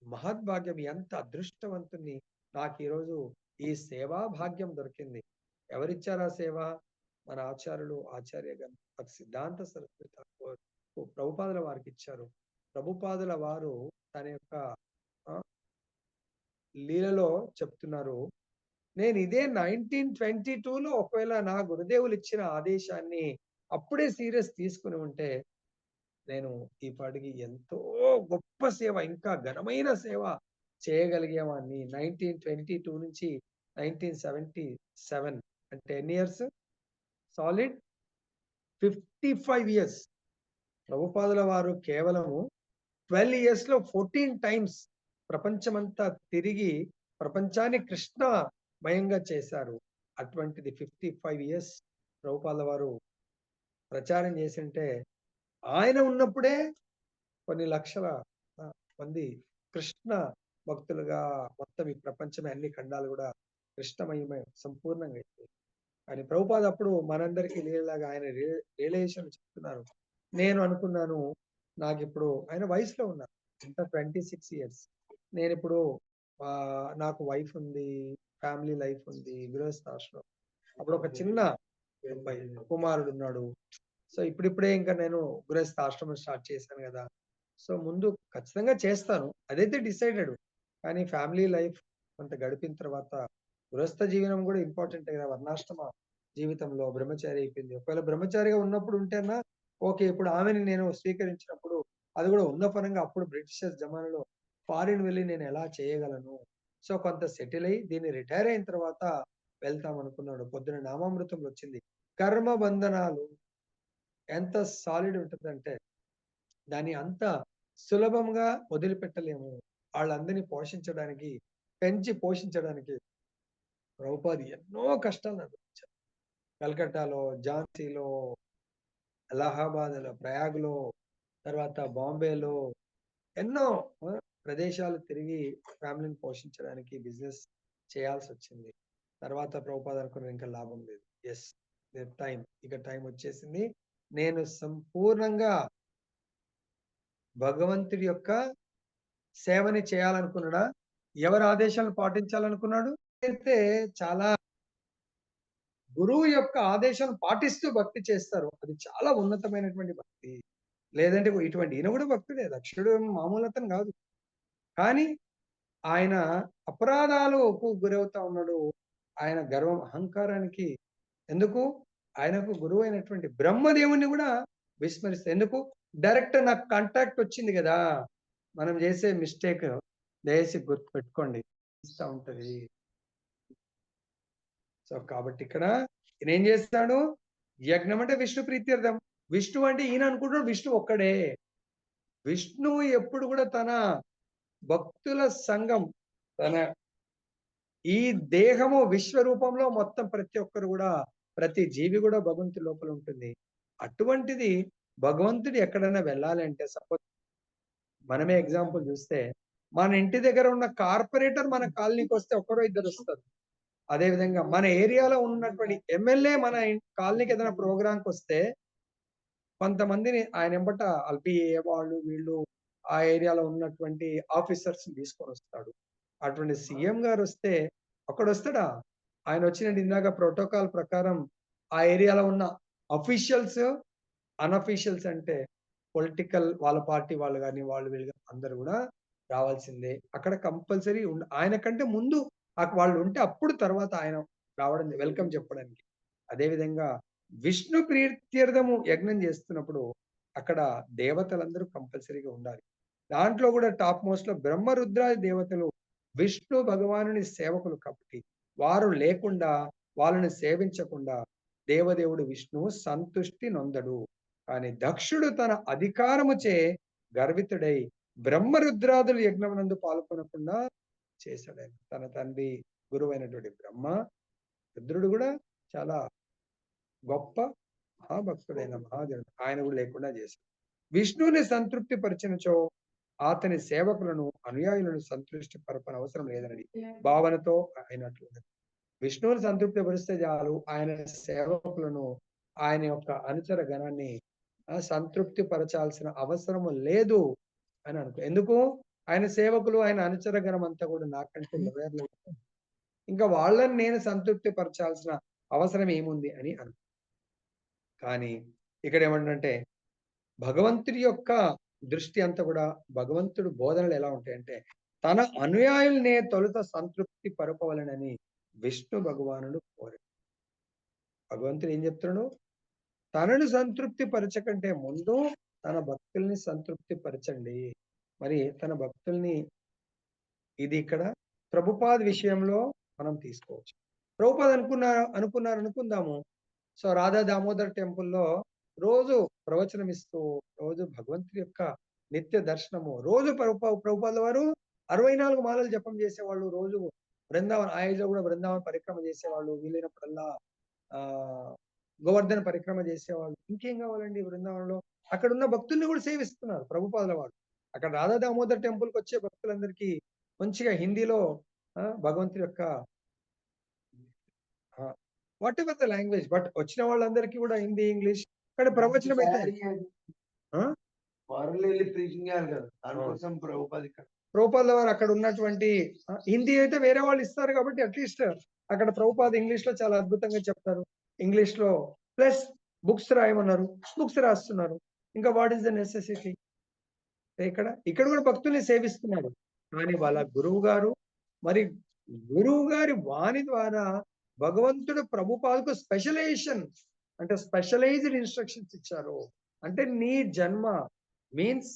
మహద్భాగ్యం, ఎంత అదృష్టవంతుడిని నాకీరోజు ఈ సేవా భాగ్యం దొరికింది. ఎవరిచ్చారు ఆ సేవ? మన ఆచార్యులు ఆచార్య గణపతి సిద్ధాంత సరస్వతి ఠాకూర్ ప్రభుపాదుల వారికిచ్చారు. ప్రభుపాదుల వారు తన యొక్క ఆహ్, లీలలో చెప్తున్నారు. నేను ఇదే 1922లో ఒకవేళ నా గురుదేవులు ఇచ్చిన ఆదేశాన్ని అప్పుడే సీరియస్ తీసుకొని ఉంటే నేను ఈ పాటికి ఎంతో గొప్ప సేవ, ఇంకా ఘనమైన సేవ చేయగలిగేవాడిని. 1922 నుంచి 1977 అంటే ఎన్ని ఇయర్స్? Solid 55 years. ప్రభుపాదుల వారు కేవలము 12 ఇయర్స్‌లో 14 టైమ్స్ ప్రపంచమంతా తిరిగి ప్రపంచాన్ని కృష్ణమయంగా చేశారు. అటువంటిది 55 ఇయర్స్ ప్రభుపాదుల వారు ప్రచారం చేసుంటే, ఆయన ఉన్నప్పుడే కొన్ని లక్షల మంది కృష్ణ భక్తులుగా మొత్తం ఈ ప్రపంచమే అన్ని ఖండాలు గూడా కృష్ణమయమై సంపూర్ణంగా అయిపోయాయి. కానీ ప్రభుపాద అప్పుడు మనందరికీ లీలలాగా ఆయన రియలైజేషన్ చెప్తున్నారు. నేను అనుకున్నాను నాకిప్పుడు ఆయన వయసులో ఉన్నారు. ఎంత 26 ఇయర్స్. నేనిప్పుడు నాకు వైఫ్ ఉంది, ఫ్యామిలీ లైఫ్ ఉంది, గృహస్థాశ్రమం. అప్పుడు ఒక చిన్న అబ్బాయి కుమారుడున్నాడు. సో, ఇప్పుడిప్పుడే ఇంకా నేను గృహస్థాశ్రమం స్టార్ట్ చేశాను గదా! సో, ముందు ఖచ్చితంగా చేస్తాను. అదైతే డిసైడెడ్. కానీ ఫ్యామిలీ లైఫ్ కొంత గడిపిన తర్వాత గృహస్థ జీవనం గూడా ఇంపార్టెంటే గదా! వర్ణాశ్రమ జీవితంలో బ్రహ్మచారి అయిపోయింది. ఒకవేళ బ్రహ్మచారిగా ఉన్నప్పుడు ఉంటేనా ఓకే. ఇప్పుడు ఆమెని నేను స్వీకరించినప్పుడు అది గూడా ఉన్న పనంగా అప్పుడు బ్రిటిషర్స్ జమానాలో ఫారిన్ వెళ్లి నేను ఎలా చేయగలను? సో, కొంత సెటిల్ అయ్యి దీన్ని రిటైర్ అయిన తర్వాత వెళ్తామనుకున్నాడు. పొద్దున నామామృతంలో వచ్చింది. కర్మ బంధనాలు ఎంత సాలిడ్ ఉంటదంటే దాన్ని అంత సులభంగా వదిలిపెట్టలేము. ఆళ్ళందరిని పోషించడానికి, పెంచి పోషించడానికి ప్రభుపాద ఎన్నో కష్టాలు అనుభవించారు. కలకట్టాలో, ఝాన్సీలో, అలహాబాద్‌లో, ప్రయాగ్‌లో, తర్వాత బాంబేలో ఎన్నో ప్రదేశాలు తిరిగి ఫ్యామిలీని పోషించడానికి బిజినెస్ చేయాల్సొచ్చింది. తర్వాత ప్రభుపాద అనుకున్నారు ఇంకా లాభం లేదు. యెస్. ఇక టైం వచ్చేసింది. నేను సంపూర్ణంగా భగవంతుడి యొక్క సేవని చేయాలనుకున్నాడా? ఎవరి ఆదేశాలను పాటించాలనుకున్నాడు? అయితే చాలా గురువు యొక్క ఆదేశాలను పాటిస్తూ భక్తి చేస్తారు. అది చాలా ఉన్నతమైనటువంటి భక్తి. లేదంటే ఇటువంటి ఈయన కూడా భక్తుడే. దక్షుడు మామూలు అతను కాదు. కానీ ఆయన అపరాధాలకు గురవుతా ఉన్నాడు. ఆయన గర్వం, అహంకారానికి ఎందుకు? ఆయనకు గురువైనటువంటి బ్రహ్మదేవుడిని కూడా విస్మరిస్తాడు. ఎందుకు? డైరెక్ట్ నాకు కాంటాక్ట్ వచ్చింది గదా! మనం చేసే మిస్టేక్ దయచేసి గుర్తుపెట్టుకోండి. ఇస్తా ఉంటది. సో, కాబట్టి ఇక్కడ ఈయనేం చేస్తాడు? యజ్ఞం అంటే విష్ణు ప్రీత్యర్థం. విష్ణువు అంటే ఈయన అనుకుంటున్నాడు విష్ణువు ఒక్కడే. విష్ణువు ఎప్పుడు కూడా తన భక్తుల సంఘం, తన ఈ దేహము విశ్వరూపంలో మొత్తం ప్రతి ఒక్కరు కూడా, ప్రతి జీవి కూడా భగవంతుడి లోపల ఉంటుంది. అటువంటిది భగవంతుడు ఎక్కడైనా వెళ్ళాలి అంటే సపోజ్ మనమే ఎగ్జాంపుల్ చూస్తే, మన ఇంటి దగ్గర ఉన్న కార్పొరేటర్ మన కాలనీకొస్తే ఒక్కరో ఇద్దరొస్తారు. అదే విధంగా మన ఏరియాలో ఉన్నటువంటి ఎమ్మెల్యే మన కాలనీకి ఏదైనా ప్రోగ్రామ్‌కొస్తే కొంతమందిని ఆయన ఎంబట ఆళ్ళ వాళ్ళు వీళ్ళు ఆ ఏరియాలో ఉన్నటువంటి ఆఫీసర్స్‌ని తీసుకొనొస్తాడు. అటువంటి సీఎం గారొస్తే ఒక్కడొస్తాడా? ఆయనొచ్చినట్టు ఇందాక ప్రోటోకాల్ ప్రకారం ఆ ఏరియాలో ఉన్న అఫీషియల్స్, అన్‌అఫీషియల్స్ అంటే పొలిటికల్ వాళ్ళ పార్టీ వాళ్ళు గాని, వాళ్ళు వీళ్ళు గాని అందరూ గూడా రావాల్సిందే. అక్కడ కంపల్సరీ ఆయన కంటే ముందు వాళ్ళుంటే అప్పుడు తర్వాత ఆయన రావడం వెల్కమ్ చెప్పడానికి. అదే విధంగా విష్ణు ప్రీత్యర్థము యజ్ఞం చేస్తున్నప్పుడు అక్కడ దేవతలందరూ కంపల్సరీగా ఉండాలి. దాంట్లో గూడా టాప్ మోస్ట్‌లో బ్రహ్మ, రుద్రాది దేవతలు విష్ణు భగవానుని సేవకులు కాబట్టి వారు లేకుండా వాళ్ళని సేవించకుండా దేవదేవుడు విష్ణువు సంతుష్టి నొందడు. కానీ దక్షుడు తన అధికారముచే గర్వితుడై బ్రహ్మరుద్రాదులు యజ్ఞమునందు పాల్గొనకుండా చేశాడు ఆయన. తన తండ్రి గురువైనటువంటి బ్రహ్మ, రుద్రుడు కూడా చాలా గొప్ప మహాభక్తుడైన మహాజనుడు. ఆయన కూడా లేకుండా చేశాడు. విష్ణువుని సంతృప్తి పరిచినచో అతని సేవకులను అనుయాయులను సంతృష్టి పరపన అవసరం లేదని భావనతో అయినట్లు. విష్ణువుని సంతృప్తి పరిస్తే చాలు, ఆయన సేవకులను, ఆయన యొక్క అనుచర గణాన్ని సంతృప్తి పరచాల్సిన అవసరం లేదు అని అనుకో. ఎందుకు? ఆయన సేవకులు, ఆయన అనుచర గణం అంతా కూడా నాకంటే ఎవరు, ఇంకా వాళ్ళని నేను సంతృప్తి పరచాల్సిన అవసరం ఏముంది అని అను. కానీ ఇక్కడ ఏమంటే భగవంతుడి యొక్క దృష్టి అంతా కూడా, భగవంతుడు బోధనలు ఎలా ఉంటాయంటే తన అనుయాయుల్నే తొలుత సంతృప్తి పరపవలనని విష్ణు భగవానుడు కోరాడు. భగవంతుడు ఏం చెప్తున్నాడు? తనను సంతృప్తి పరచకంటే ముందు తన భక్తుల్ని సంతృప్తి పరచండి. మరి తన భక్తుల్ని, ఇది ఇక్కడ ప్రభుపాద్ విషయంలో మనం తీసుకోవచ్చు. ప్రభుపాద్ అనుకున్నారు అనుకుందాము. సో రాధా దామోదర్ టెంపుల్లో రోజు ప్రవచనం ఇస్తూ, రోజు భగవంతుడి యొక్క నిత్య దర్శనము, రోజు ప్రభుపాదుల వారు 64 మాలలు జపం చేసేవాళ్ళు. రోజు బృందావన్ ఆయనలో కూడా బృందావన్ పరిక్రమ చేసేవాళ్ళు. వీలైనప్పుడల్లా గోవర్ధన పరిక్రమ చేసేవాళ్ళు. ఇంకేం కావాలండి బృందావనంలో? అక్కడ ఉన్న భక్తుల్ని కూడా సేవిస్తున్నారు ప్రభుపాదుల వారు. అక్కడ రాధా దామోదర్ టెంపుల్కి వచ్చే భక్తులందరికీ మంచిగా హిందీలో భగవంతుడి యొక్క what ever the language, but వచ్చిన వాళ్ళందరికీ కూడా హిందీ, ఇంగ్లీష్ అక్కడ ప్రవచనం అయితే ప్రభుపాదుల వారు అక్కడ ఉన్నటువంటి హిందీ అయితే వేరే వాళ్ళు ఇస్తారు కాబట్టి అట్లీస్ట్ అక్కడ ప్రభుపాద ఇంగ్లీష్ లో చాలా అద్భుతంగా చెప్తారు. ఇంగ్లీష్ లో ప్లస్ బుక్స్ రాయమన్నారు, బుక్స్ రాస్తున్నారు. ఇంకా వాట్ ఈస్ ద నెసెసిటీ? ఇక్కడ కూడా భక్తుల్ని సేవిస్తున్నారు. కానీ వాళ్ళ గురువు గారు, మరి గురువు గారి వాణి ద్వారా భగవంతుడు ప్రభుపాదకు స్పెషలైజేషన్, అంటే స్పెషలైజ్డ్ ఇన్స్ట్రక్షన్స్ ఇచ్చారు. అంటే నీ జన్మ మీన్స్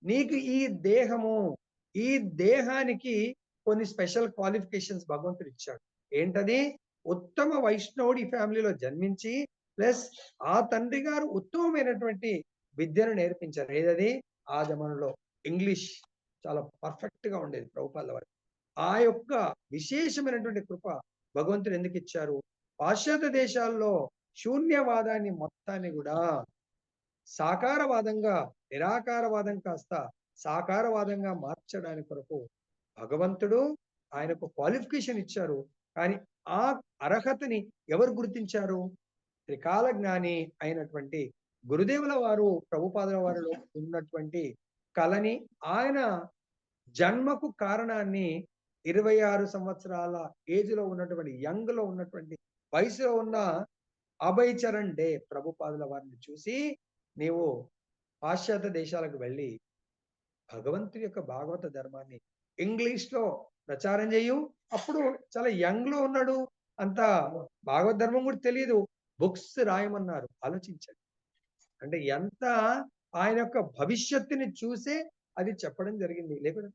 నీకు ఈ దేహము, ఈ దేహానికి కొన్ని స్పెషల్ క్వాలిఫికేషన్స్ భగవంతుడు ఇచ్చాడు. ఏంటది? ఉత్తమ వైష్ణవుడి ఫ్యామిలీలో జన్మించి ప్లస్ ఆ తండ్రి గారు ఉత్తమమైనటువంటి విద్యను నేర్పించారు. ఏదది? ఆ జమానలో ఇంగ్లీష్ చాలా పర్ఫెక్ట్ గా ఉండేది ప్రభుపాదుల వారి. ఆ యొక్క విశేషమైనటువంటి కృప భగవంతుడు ఎందుకు ఇచ్చారు? పాశ్చాత్య దేశాల్లో శూన్యవాదాన్ని మొత్తాన్ని కూడా సాకారవాదంగా, నిరాకారవాదం కాస్త సాకారవాదంగా మార్చడానికి కొరకు భగవంతుడు ఆయనకు క్వాలిఫికేషన్ ఇచ్చారు. కానీ ఆ అర్హతని ఎవరు గుర్తించారు? త్రికాల జ్ఞాని అయినటువంటి గురుదేవుల వారు ప్రభుపాదుల వారిలో ఉన్నటువంటి కళని, ఆయన జన్మకు కారణాన్ని 26 సంవత్సరాల ఏజ్ లో ఉన్నటువంటి, యంగ్ లో ఉన్నటువంటి వయసులో ఉన్న అభయ్ చరణ్ డే ప్రభుపాదుల వారిని చూసి, నీవు పాశ్చాత్య దేశాలకు వెళ్ళి భగవంతుడి యొక్క భాగవత ధర్మాన్ని ఇంగ్లీష్ లో ప్రచారం చేయు. అప్పుడు చాలా యంగ్ లో ఉన్నాడు, అంత భాగవత ధర్మం కూడా తెలియదు, బుక్స్ రాయమన్నారు. ఆలోచించండి, అంటే ఎంత ఆయన యొక్క భవిష్యత్తుని చూసే అది చెప్పడం జరిగింది. లేకపోతే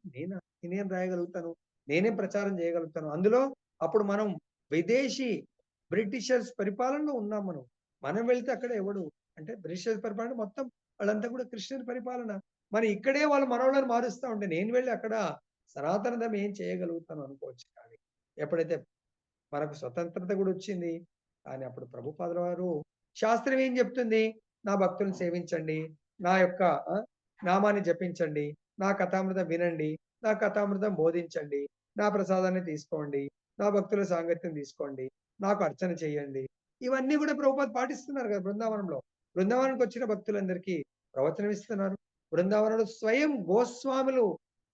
నేనేం రాయగలుగుతాను, నేనేం ప్రచారం చేయగలుగుతాను? అందులో అప్పుడు మనం విదేశీ బ్రిటిషర్స్ పరిపాలనలో ఉన్నాం. మనం వెళ్తే అక్కడ ఎవడు, అంటే బ్రిటిషర్స్ పరిపాలన మొత్తం వాళ్ళంతా కూడా క్రిస్టియన్ పరిపాలన. మరి ఇక్కడే వాళ్ళు మనవలను మారుస్తూ ఉంటే నేను వెళ్ళి అక్కడ సనాతన ధర్మం ఏం చేయగలుగుతాను అనుకోవచ్చు. కానీ ఎప్పుడైతే మనకు స్వతంత్రత కూడా వచ్చింది, కానీ అప్పుడు ప్రభుపాదుల వారు శాస్త్రం ఏం చెప్తుంది? నా భక్తులను సేవించండి, నా యొక్క నామాన్ని జపించండి, నా కథామృతం వినండి, నా కథామృతం బోధించండి, నా ప్రసాదాన్ని తీసుకోండి, నా భక్తుల సాంగత్యం తీసుకోండి, నాకు అర్చన చేయండి. ఇవన్నీ కూడా ప్రభుపాద పాటిస్తున్నారు కదా బృందావనంలో. బృందావనానికి వచ్చిన భక్తులందరికీ ప్రవచనం ఇస్తున్నారు. బృందావనంలో స్వయం గోస్వాములు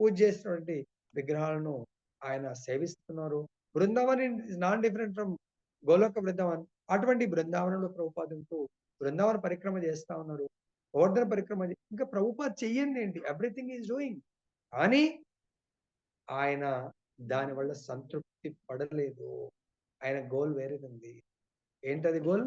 పూజ చేసినటువంటి విగ్రహాలను ఆయన సేవిస్తున్నారు. Vrindavan is not different from Goloka Vrindavan. అటువంటి బృందావనంలో ప్రభుపాదంతో బృందావన పరిక్రమ చేస్తా ఉన్నారు, గోవర్ధన పరిక్రమ. ఇంకా ప్రభుపాద్ చెయ్యండి ఏంటి? Everything is doing. కానీ ఆయన దానివల్ల సంతృప్తి పడలేదు. ఆయన గోల్ వేరేది ఉంది. ఏంటది గోల్?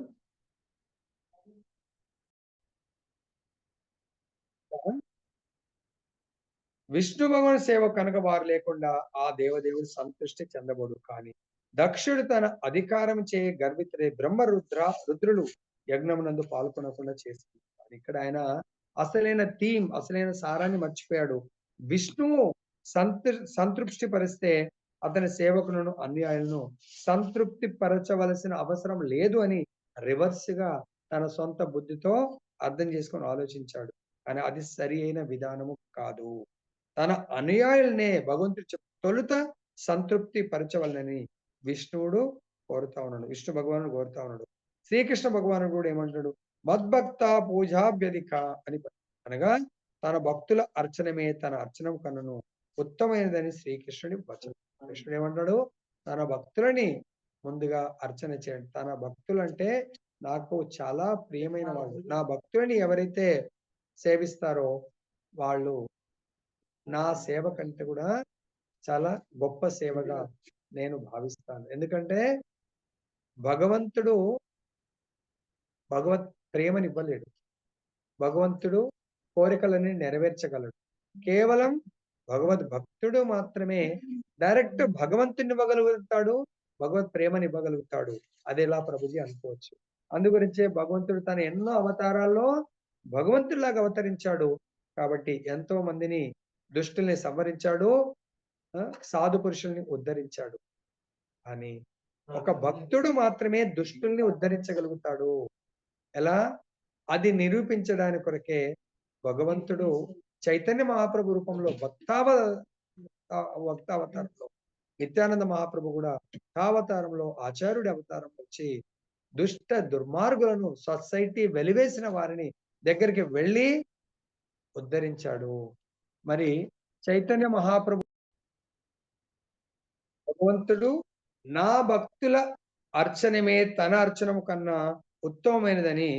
విష్ణు భగవాన్ సేవ కనుక వారు లేకుండా ఆ దేవదేవుడు సంతృష్టి చెందబోడు. కానీ దక్షుడు తన అధికారం చే గర్వితుడే రుద్రులు యజ్ఞమునందు పాల్గొనకుండా చేసింది. ఇక్కడ ఆయన అసలైన థీమ్, అసలైన సారాన్ని మర్చిపోయాడు. విష్ణువు సంతృప్తి పరిస్తే అతని సేవకులను, అన్యాయులను సంతృప్తి పరచవలసిన అవసరం లేదు అని రివర్స్ గా తన సొంత బుద్ధితో అర్థం చేసుకొని ఆలోచించాడు. కానీ అది సరి అయిన విధానము కాదు. తన అనుయాయులనే భగవంతుడు తొలుత సంతృప్తి పరచవలనని విష్ణువుడు కోరుతా ఉన్నాడు. విష్ణు భగవానుడు కోరుతా ఉన్నాడు. శ్రీకృష్ణ భగవానుడు కూడా ఏమంటాడు? మద్భక్త పూజాభ్యధిక అని, అనగా తన భక్తుల అర్చనమే తన అర్చనం కన్నను ఉత్తమైనదని శ్రీకృష్ణుడి వచనం. కృష్ణుడు ఏమంటాడు? తన భక్తులని ముందుగా అర్చన చేయండి. తన భక్తులు అంటే నాకు చాలా ప్రియమైన వాళ్ళు. నా భక్తులని ఎవరైతే సేవిస్తారో వాళ్ళు నా సేవ కంటే కూడా చాలా గొప్ప సేవగా నేను భావిస్తాను. ఎందుకంటే భగవంతుడు భగవత్ ప్రేమనివ్వలేడు. భగవంతుడు కోరికలని నెరవేర్చగలడు. కేవలం భగవద్ భక్తుడు మాత్రమే డైరెక్ట్ భగవంతుని ఇవ్వగలుగుతాడు, భగవత్ ప్రేమని ఇవ్వగలుగుతాడు. అది ఎలా ప్రభుజీ అనుకోవచ్చు. అందుగురించే భగవంతుడు తన ఎన్నో అవతారాల్లో భగవంతుడిలాగా అవతరించాడు. కాబట్టి ఎంతో మందిని దుష్టుల్ని సంహరించాడు, సాధు పురుషుల్ని ఉద్ధరించాడు. అని ఒక భక్తుడు మాత్రమే దుష్టుల్ని ఉద్ధరించగలుగుతాడు. ఎలా? అది నిరూపించడానికి కొరకే భగవంతుడు చైతన్య మహాప్రభు రూపంలో భక్తావతారంలో, నిత్యానంద మహాప్రభు కూడా భక్తావతారంలో, ఆచార్యుడి అవతారంలో వచ్చి దుష్ట దుర్మార్గులను, సొసైటీ వెలివేసిన వారిని దగ్గరికి వెళ్ళి ఉద్ధరించాడు. మరి చైతన్య మహాప్రభు భగవంతుడు నా భక్తుల అర్చనమే తన అర్చనము కన్నా ఉత్తమమైనదని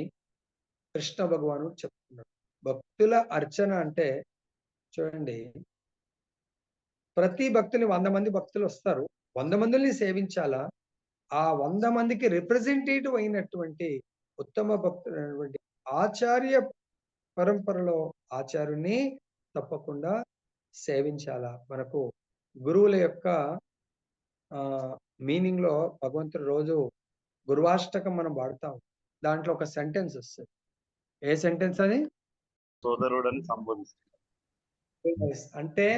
కృష్ణ భగవానుడు చెప్తున్నాడు. భక్తుల అర్చన అంటే చూడండి, ప్రతి భక్తుని 100 మంది భక్తులు వస్తారు, 100 మందిని సేవించాలా? ఆ 100 మందికి రిప్రజెంటేటివ్ అయినటువంటి ఉత్తమ భక్తులైనటువంటి ఆచార్య పరంపరలో ఆచార్యుని తప్పకుండా సేవించాలా. మనకు గురువుల యొక్క మీనింగ్ లో భగవంతుడు రోజు గురువాష్టకం మనం వాడతాం. దాంట్లో ఒక సెంటెన్స్ వస్తుంది. ఏ సెంటెన్స్ అది? సోదరుడని సంబోధిస్తుంది. అంటే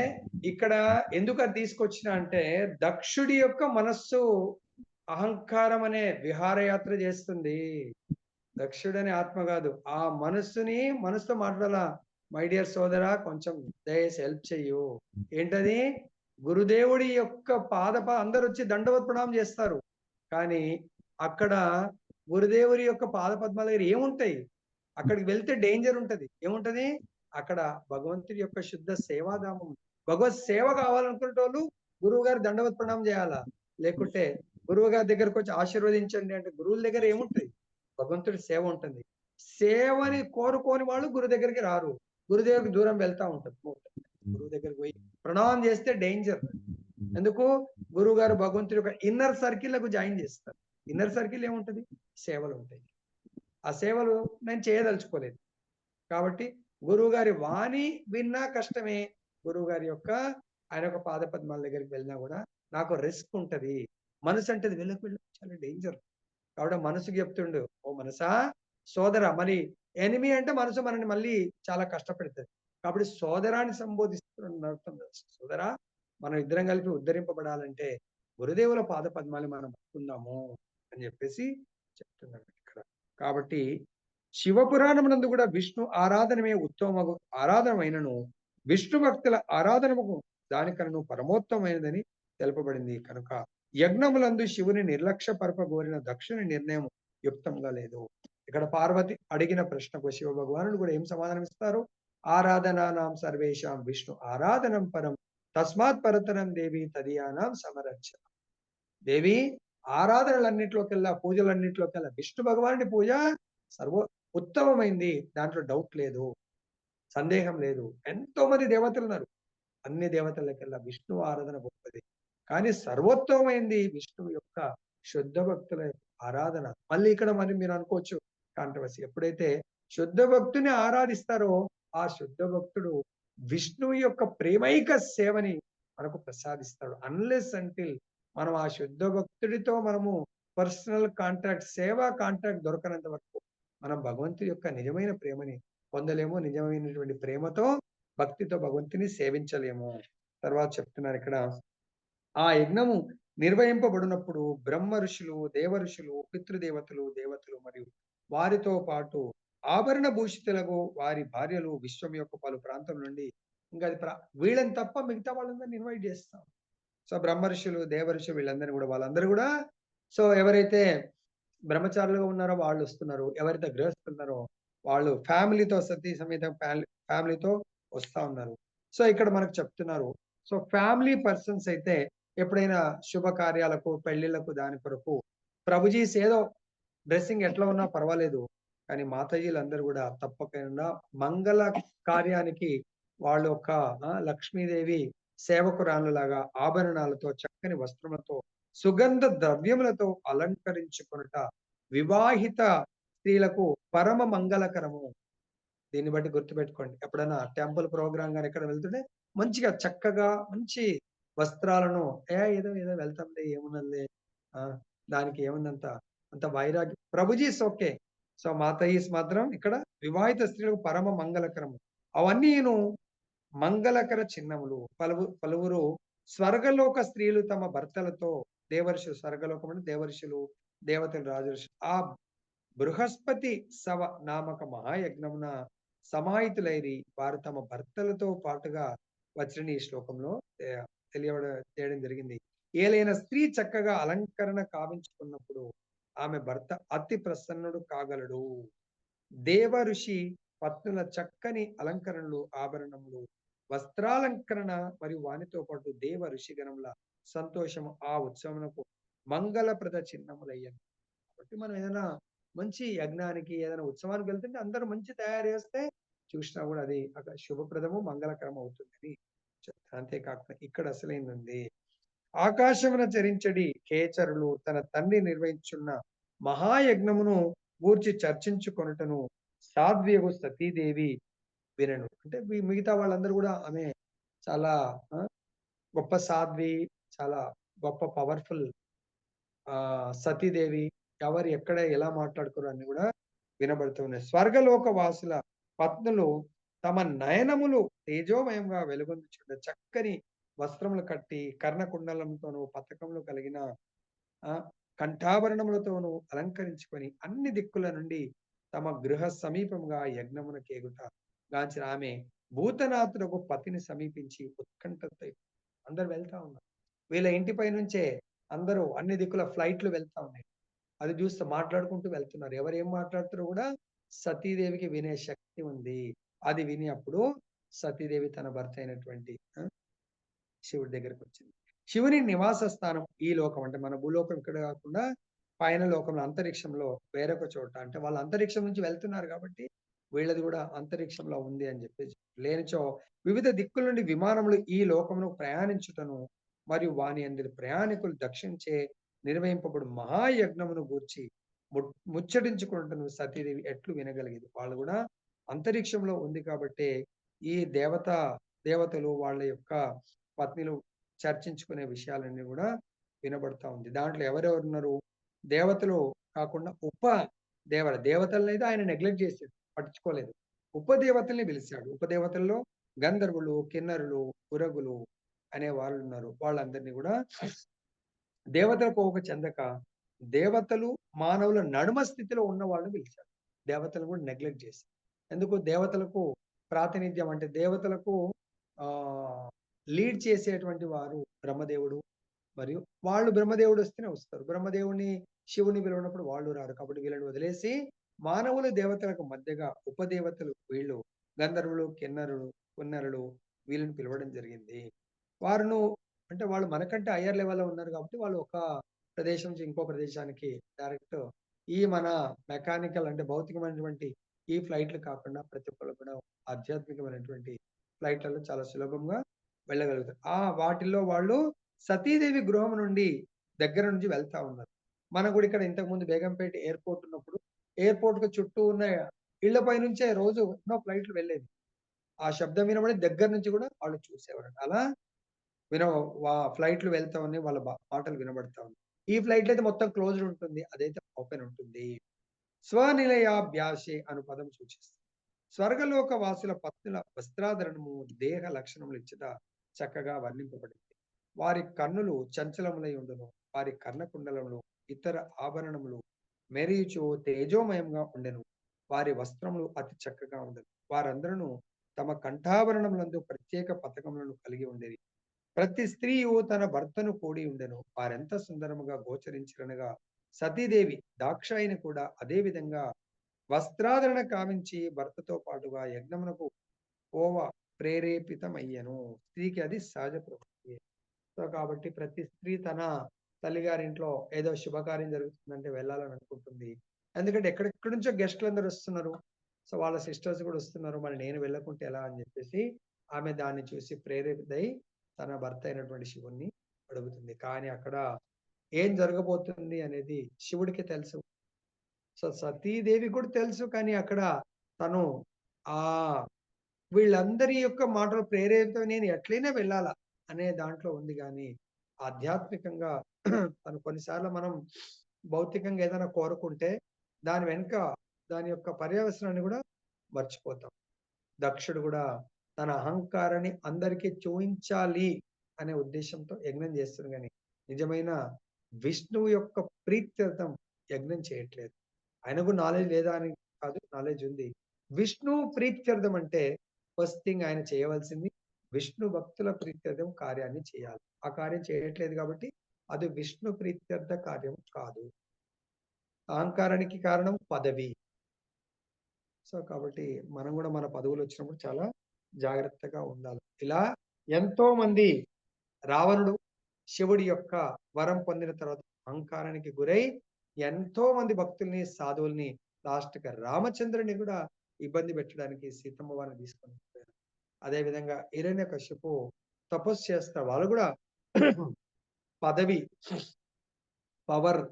ఇక్కడ ఎందుకు అది తీసుకొచ్చిన అంటే, దక్షుడి యొక్క మనస్సు అహంకారం అనే విహారయాత్ర చేస్తుంది. దక్షుడని ఆత్మ కాదు, ఆ మనసుతో మాట్లాడాలా. మై డియర్ సోదరా, కొంచెం దయచేసి హెల్ప్ చెయ్యు. ఏంటది? గురుదేవుడి యొక్క అందరు వచ్చి దండవత్ ప్రణామం చేస్తారు, కానీ అక్కడ గురుదేవుడి యొక్క పాద పద్మాల దగ్గర ఏముంటాయి? అక్కడికి వెళ్తే డేంజర్ ఉంటది. ఏముంటది అక్కడ? భగవంతుడి యొక్క శుద్ధ సేవాధామం. భగవత్ సేవ కావాలనుకునే వాళ్ళు గురువు గారు దండవత్ ప్రణామం చేయాలా? లేకుంటే గురువు గారి దగ్గరకు వచ్చి ఆశీర్వదించండి అంటే గురువుల దగ్గర ఏముంటాయి? భగవంతుడి సేవ ఉంటుంది. సేవని కోరుకోని వాళ్ళు గురువు దగ్గరికి రారు, గురుదేవుడికి దూరం వెళ్తా ఉంటారు. గురువు దగ్గరికి పోయి ప్రణామం చేస్తే డేంజర్. ఎందుకు? గురువు గారు భగవంతుడి యొక్క ఇన్నర్ సర్కిల్లకు జాయిన్ చేస్తారు. ఇన్నర్ సర్కిల్ ఏముంటది? సేవలు ఉంటాయి. ఆ సేవలు నేను చేయదలుచుకోలేదు కాబట్టి గురువు గారి వాణి విన్నా కష్టమే. గురువు గారి యొక్క ఆయన యొక్క పాద పద్మాల దగ్గరికి వెళ్ళినా కూడా నాకు రిస్క్ ఉంటది. మనసు అంటది వెళ్ళకు చాలా డేంజర్. కాబట్టి మనసుకి చెప్తుండు, ఓ మనసా సోదర. మరి ఎనిమి అంటే మనసు మనని మళ్ళీ చాలా కష్టపెడుతుంది. కాబట్టి సోదరాన్ని సంబోధిస్తున్న సోదరా, మనం ఇద్దరం కలిపి ఉద్ధరింపబడాలంటే గురుదేవుల పాద పద్మాలు మనం పట్టుకుందాము అని చెప్పేసి చెప్తున్నాడు ఇక్కడ. కాబట్టి శివపురాణమునందు కూడా విష్ణు ఆరాధనమే ఉత్తమ ఆరాధనమైనను విష్ణు భక్తుల ఆరాధనకు దానికన్నా పరమోత్తమైనదని తెలుపబడింది. కనుక యజ్ఞములందు శివుని నిర్లక్ష్య పరపగోరిన దక్షుని నిర్ణయం యుక్తంగా లేదు. ఇక్కడ పార్వతి అడిగిన ప్రశ్నకు శివ భగవానుడు కూడా ఏం సమాధానం ఇస్తారు? ఆరాధనానాం సర్వేషాం విష్ణు ఆరాధనం పరం తస్మాత్ పరతరం దేవి తదియానాం సమరక్ష. దేవి ఆరాధనలన్నింటిలోకెల్లా, పూజలన్నింటిలోకెల్లా విష్ణు భగవానుడి పూజ సర్వ ఉత్తమమైంది. దాంట్లో డౌట్ లేదు, సందేహం లేదు. ఎంతో మంది దేవతలు ఉన్నారు, అన్ని దేవతలకెల్లా విష్ణు ఆరాధన గొప్పది. కానీ సర్వోత్తమైంది విష్ణువు యొక్క శుద్ధ భక్తుల ఆరాధన. మళ్ళీ ఇక్కడ మరి మీరు అనుకోవచ్చు కాంట్రవర్సీ. ఎప్పుడైతే శుద్ధ భక్తుని ఆరాధిస్తారో ఆ శుద్ధ భక్తుడు విష్ణువు యొక్క ప్రేమైక సేవని మనకు ప్రసాదిస్తాడు. అన్లెస్ అంటిల్ మనం ఆ శుద్ధ భక్తుడితో మనము పర్సనల్ కాంటాక్ట్, సేవా కాంటాక్ట్ దొరకనంత వరకు మనం భగవంతుడి యొక్క నిజమైన ప్రేమని పొందలేము. నిజమైనటువంటి ప్రేమతో, భక్తితో భగవంతుని సేవించలేము. తర్వాత చెప్తున్నారు ఇక్కడ, ఆ యజ్ఞము నిర్వహింపబడినప్పుడు బ్రహ్మ ఋషులు, దేవ ఋషులు, పితృదేవతలు, దేవతలు మరియు వారితో పాటు ఆభరణ భూషితులకు వారి భార్యలు విశ్వం యొక్క పలు ప్రాంతం నుండి ఇంకా అది వీళ్ళని తప్ప మిగతా వాళ్ళందరిని ఇన్వైట్ చేస్తాం. సో బ్రహ్మ ఋషులు, దేవ ఋషులు వీళ్ళందరూ కూడా వాళ్ళందరూ కూడా సో ఎవరైతే బ్రహ్మచారులుగా ఉన్నారో వాళ్ళు వస్తున్నారు. ఎవరైతే గృహస్థులు ఉన్నారో వాళ్ళు ఫ్యామిలీతో సతీ సమేత ఫ్యామిలీతో వస్తా ఉన్నారు. సో ఇక్కడ మనకు చెప్తున్నారు. సో ఫ్యామిలీ పర్సన్స్ అయితే ఎప్పుడైనా శుభకార్యాలకు, పెళ్లిళ్లకు దాని కొరకు ప్రభుజీస్ ఏదో డ్రెస్సింగ్ ఎట్లా ఉన్నా పర్వాలేదు. కానీ మాతాజీలందరూ కూడా తప్పకుండా మంగళ కార్యానికి వాళ్ళు ఒక లక్ష్మీదేవి సేవకురాళ్ళలాగా ఆభరణాలతో, చక్కని వస్త్రములతో, సుగంధ ద్రవ్యములతో అలంకరించుకొనుట వివాహిత స్త్రీలకు పరమ మంగళకరము. దీన్ని బట్టి గుర్తుపెట్టుకోండి. ఎప్పుడైనా టెంపుల్ ప్రోగ్రామ్ గాని ఎక్కడ వెళ్తుంటే మంచిగా చక్కగా మంచి వస్త్రాలను ఏదో ఏదో వెళ్తాంలే ఏమున్నదిలే దానికి ఏముందంత అంత వైరాగ్యం. ప్రభుజీస్ ఓకే. సో మాతాజీస్ మాత్రం ఇక్కడ వివాహిత స్త్రీలకు పరమ మంగళకరము. అవన్నీను మంగళకర చిహ్నములు. పలువురు స్వర్గలోక స్త్రీలు తమ భర్తలతో దేవర్షులు, స్వర్గలోకం అంటే దేవర్షులు, దేవతలు, రాజర్షులు ఆ బృహస్పతి సవ నామక మహాయజ్ఞమున సమాహితులైరి వారు తమ భర్తలతో పాటుగా వచ్చిన ఈ శ్లోకంలో చేయడం జరిగింది. ఏలైన స్త్రీ చక్కగా అలంకరణ కావించుకున్నప్పుడు ఆమె భర్త అతి ప్రసన్నుడు కాగలడు. దేవ ఋషి పత్నుల చక్కని అలంకరణలు, ఆభరణములు, వస్త్రాలంకరణ మరియు వానితో పాటు దేవ ఋషి గణముల సంతోషము ఆ ఉత్సవమునకు మంగళప్రద చిహ్నములయ్యను. కాబట్టి మనం ఏదైనా మంచి యజ్ఞానికి, ఏదైనా ఉత్సవానికి వెళ్తుంటే అందరూ మంచి తయారు చేస్తే చూసినా కూడా అది అక్కడ శుభప్రదము, మంగళకరం అవుతుందని చెప్తారు. అంతేకాకుండా ఇక్కడ అసలైంది ఆకాశమున చరించడి కేచరులు తన తండ్రి నిర్వహించున్న మహాయజ్ఞమును గూర్చి చర్చించుకొనుటను సాధ్వ్యగు సతీదేవి వినను. అంటే మిగతా వాళ్ళందరూ కూడా ఆమె చాలా గొప్ప సాధ్వి, చాలా గొప్ప పవర్ఫుల్ సతీదేవి ఎవరు ఎక్కడ ఎలా మాట్లాడుకోరు అన్ని కూడా వినబడుతున్నాయి. స్వర్గలోక వాసుల పత్నులు తమ నయనములు తేజోమయంగా వెలుగొందుచుండ చక్కని వస్త్రములు కట్టి కర్ణకుండలంతోనూ పతకములు కలిగిన కంఠాభరణములతోనూ అలంకరించుకొని అన్ని దిక్కుల నుండి తమ గృహ సమీపంగా యజ్ఞమున కేగుట గాంచిన ఆమె భూతనాథులకు పతిని సమీపించి ఉత్కంఠతో అందరు వెళ్తా ఉన్నారు. వీళ్ళ ఇంటిపై నుంచే అందరూ అన్ని దిక్కుల ఫ్లైట్లు వెళ్తా ఉన్నాయి. అది చూస్తూ మాట్లాడుకుంటూ వెళ్తున్నారు. ఎవరు ఏం మాట్లాడుతారో కూడా సతీదేవికి వినే శక్తి ఉంది. అది విని అప్పుడు సతీదేవి తన భర్త అయినటువంటి శివుడి దగ్గరకు వచ్చింది. శివుని నివాస స్థానం ఈ లోకం అంటే మన భూలోకం ఇక్కడ కాకుండా పైన లోకంలో అంతరిక్షంలో వేరొక చోట అంటే వాళ్ళ అంతరిక్షం నుంచి వెళ్తున్నారు కాబట్టి వీళ్ళది కూడా అంతరిక్షంలో ఉంది అని చెప్పేసి లేనిచో వివిధ దిక్కుల నుండి విమానములు ఈ లోకమును ప్రయాణించుటను మరియు వాని అందరి ప్రయాణికులు దక్షించే నిర్వహింపబడు మహాయజ్ఞమును గూర్చి ముచ్చటించుకుంటున్న సతీదేవి ఎట్లు వినగలిగింది. వాళ్ళు కూడా అంతరిక్షంలో ఉంది కాబట్టి ఈ దేవతలు వాళ్ళ యొక్క పత్నిలు చర్చించుకునే విషయాలన్నీ కూడా వినబడతా ఉంది. దాంట్లో ఎవరెవరు ఉన్నారు? దేవతలు కాకుండా దేవతలను అయితే ఆయన నెగ్లెక్ట్ చేశాడు, పట్టించుకోలేదు. ఉపదేవతల్ని పిలిచాడు. ఉపదేవతల్లో గంధర్వులు, కిన్నరులు, పురగులు అనే వాళ్ళు ఉన్నారు. వాళ్ళందరినీ కూడా దేవతలకు ఒక చెందక దేవతలు మానవుల నడుమ స్థితిలో ఉన్న వాళ్ళని పిలిచాడు. దేవతలను కూడా నెగ్లెక్ట్ చేశాడు. ఎందుకు? దేవతలకు ప్రాతినిధ్యం అంటే దేవతలకు లీడ్ చేసేటువంటి వారు బ్రహ్మదేవుడు. మరియు వాళ్ళు బ్రహ్మదేవుడు వస్తేనే వస్తారు. బ్రహ్మదేవుని శివుని పిలవనప్పుడు వాళ్ళు రారు. కాబట్టి వీళ్ళని వదిలేసి మానవులు దేవతలకు మధ్యగా ఉపదేవతలు వీళ్ళు గంధర్వులు, కిన్నరులు వీళ్ళని పిలవడం జరిగింది. వారును అంటే వాళ్ళు మనకంటే హయ్యర్ లెవెల్లో ఉన్నారు కాబట్టి వాళ్ళు ఒక ప్రదేశం నుంచి ఇంకో ప్రదేశానికి డైరెక్ట్ ఈ మన మెకానికల్ అంటే భౌతికమైనటువంటి ఈ ఫ్లైట్లు కాకుండా ప్రతి ఒక్కరు కూడా ఆధ్యాత్మికమైనటువంటి ఫ్లైట్లలో చాలా సులభంగా వెళ్ళగలుగుతారు. వాటిల్లో వాళ్ళు సతీదేవి గృహం నుండి దగ్గర నుంచి వెళ్తా ఉన్నారు. మన కూడా ఇక్కడ ఇంతకుముందు బేగంపేట ఎయిర్పోర్ట్ ఉన్నప్పుడు ఎయిర్పోర్ట్ కు చుట్టూ ఉన్న ఇళ్లపై నుంచే రోజు ఎన్నో ఫ్లైట్లు వెళ్ళేది. ఆ శబ్దం వినబడి దగ్గర నుంచి కూడా వాళ్ళు చూసేవారు. అలా ఫ్లైట్లు వెళ్తా ఉన్నాయి, వాళ్ళ మాటలు వినబడతా ఉన్నాయి. ఈ ఫ్లైట్ అయితే మొత్తం క్లోజ్డ్ ఉంటుంది, అదైతే ఓపెన్ ఉంటుంది. స్వనిలయాభ్యాసే అను పదం సూచిస్తుంది. స్వర్గలోక వాసుల పత్నుల వస్త్రాధరణము దేహ లక్షణములు ఇచ్చట చక్కగా వర్ణింపబడింది. వారి కన్నులు చంచలములై ఉండును, వారి కర్ణకుండలములు ఇతర ఆభరణములు మెరియుచు తేజోమయంగా ఉండెను. వారి వస్త్రములు అతి చక్కగా ఉండెను. వారందరూ తమ కంఠాభరణములందు ప్రత్యేక పతకములను కలిగి ఉండేది. ప్రతి స్త్రీయు తన భర్తను కూడి ఉండెను. వారెంత సుందరముగా గోచరించిరనగా సతీదేవి దాక్షాయిని కూడా అదే విధంగా వస్త్రాధరణ కావించి భర్తతో పాటుగా యజ్ఞమునకు పోవ ప్రేరేపితమయ్యను. స్త్రీకి అది సహజ ప్రవృత్తి. సో కాబట్టి ప్రతి స్త్రీ తన తల్లిగారింట్లో ఏదో శుభకార్యం జరుగుతుందంటే వెళ్ళాలని అనుకుంటుంది. ఎందుకంటే ఎక్కడెక్కడి నుంచో గెస్టులు అందరూ వస్తున్నారు. సో వాళ్ళ సిస్టర్స్ కూడా వస్తున్నారు, మరి నేను వెళ్ళకుంటే ఎలా అని చెప్పేసి ఆమె దాన్ని చూసి ప్రేరేపితై తన భర్త అయినటువంటి శివుణ్ణి అడుగుతుంది. కానీ అక్కడ ఏం జరగబోతుంది అనేది శివుడికి తెలుసు. సో సతీదేవి కూడా తెలుసు, కానీ అక్కడ తను ఆ వీళ్ళందరి యొక్క మాటలు ప్రేరేపితం నేను ఎట్లయినా వెళ్ళాలా అనే దాంట్లో ఉంది. కానీ ఆధ్యాత్మికంగా తను కొన్నిసార్లు మనం భౌతికంగా ఏదైనా కోరుకుంటే దాని వెనుక దాని యొక్క పర్యవసనాన్ని కూడా మర్చిపోతాం. దక్షుడు కూడా తన అహంకారాన్ని అందరికీ చూయించాలి అనే ఉద్దేశంతో యజ్ఞం చేస్తుంది, కానీ నిజమైన విష్ణువు యొక్క ప్రీత్యర్థం యజ్ఞం చేయట్లేదు. ఆయనకు నాలెడ్జ్ లేదా అని కాదు, నాలెడ్జ్ ఉంది. విష్ణు ప్రీత్యర్థం అంటే ఫస్ట్ థింగ్ ఆయన చేయవలసింది విష్ణు భక్తుల ప్రీత్యర్థం కార్యాన్ని చేయాలి. ఆ కార్యం చేయట్లేదు కాబట్టి అది విష్ణు ప్రీత్యర్థ కార్యం కాదు. అహంకారానికి కారణం పదవి. సో కాబట్టి మనం కూడా మన పదవులు వచ్చినప్పుడు చాలా జాగ్రత్తగా ఉండాలి. ఇలా ఎంతో మంది రావణుడు శివుడి యొక్క వరం పొందిన తర్వాత అహంకారానికి గురై ఎంతో మంది భక్తుల్ని సాధువుల్ని లాస్ట్గా రామచంద్రుని కూడా ఇబ్బంది పెట్టడానికి సీతమ్మ వారిని తీసుకొని పోయారు. అదే విధంగా హిరణ్యకశిపు తపస్సు చేస్తారు. వాళ్ళు కూడా పదవి, పవర్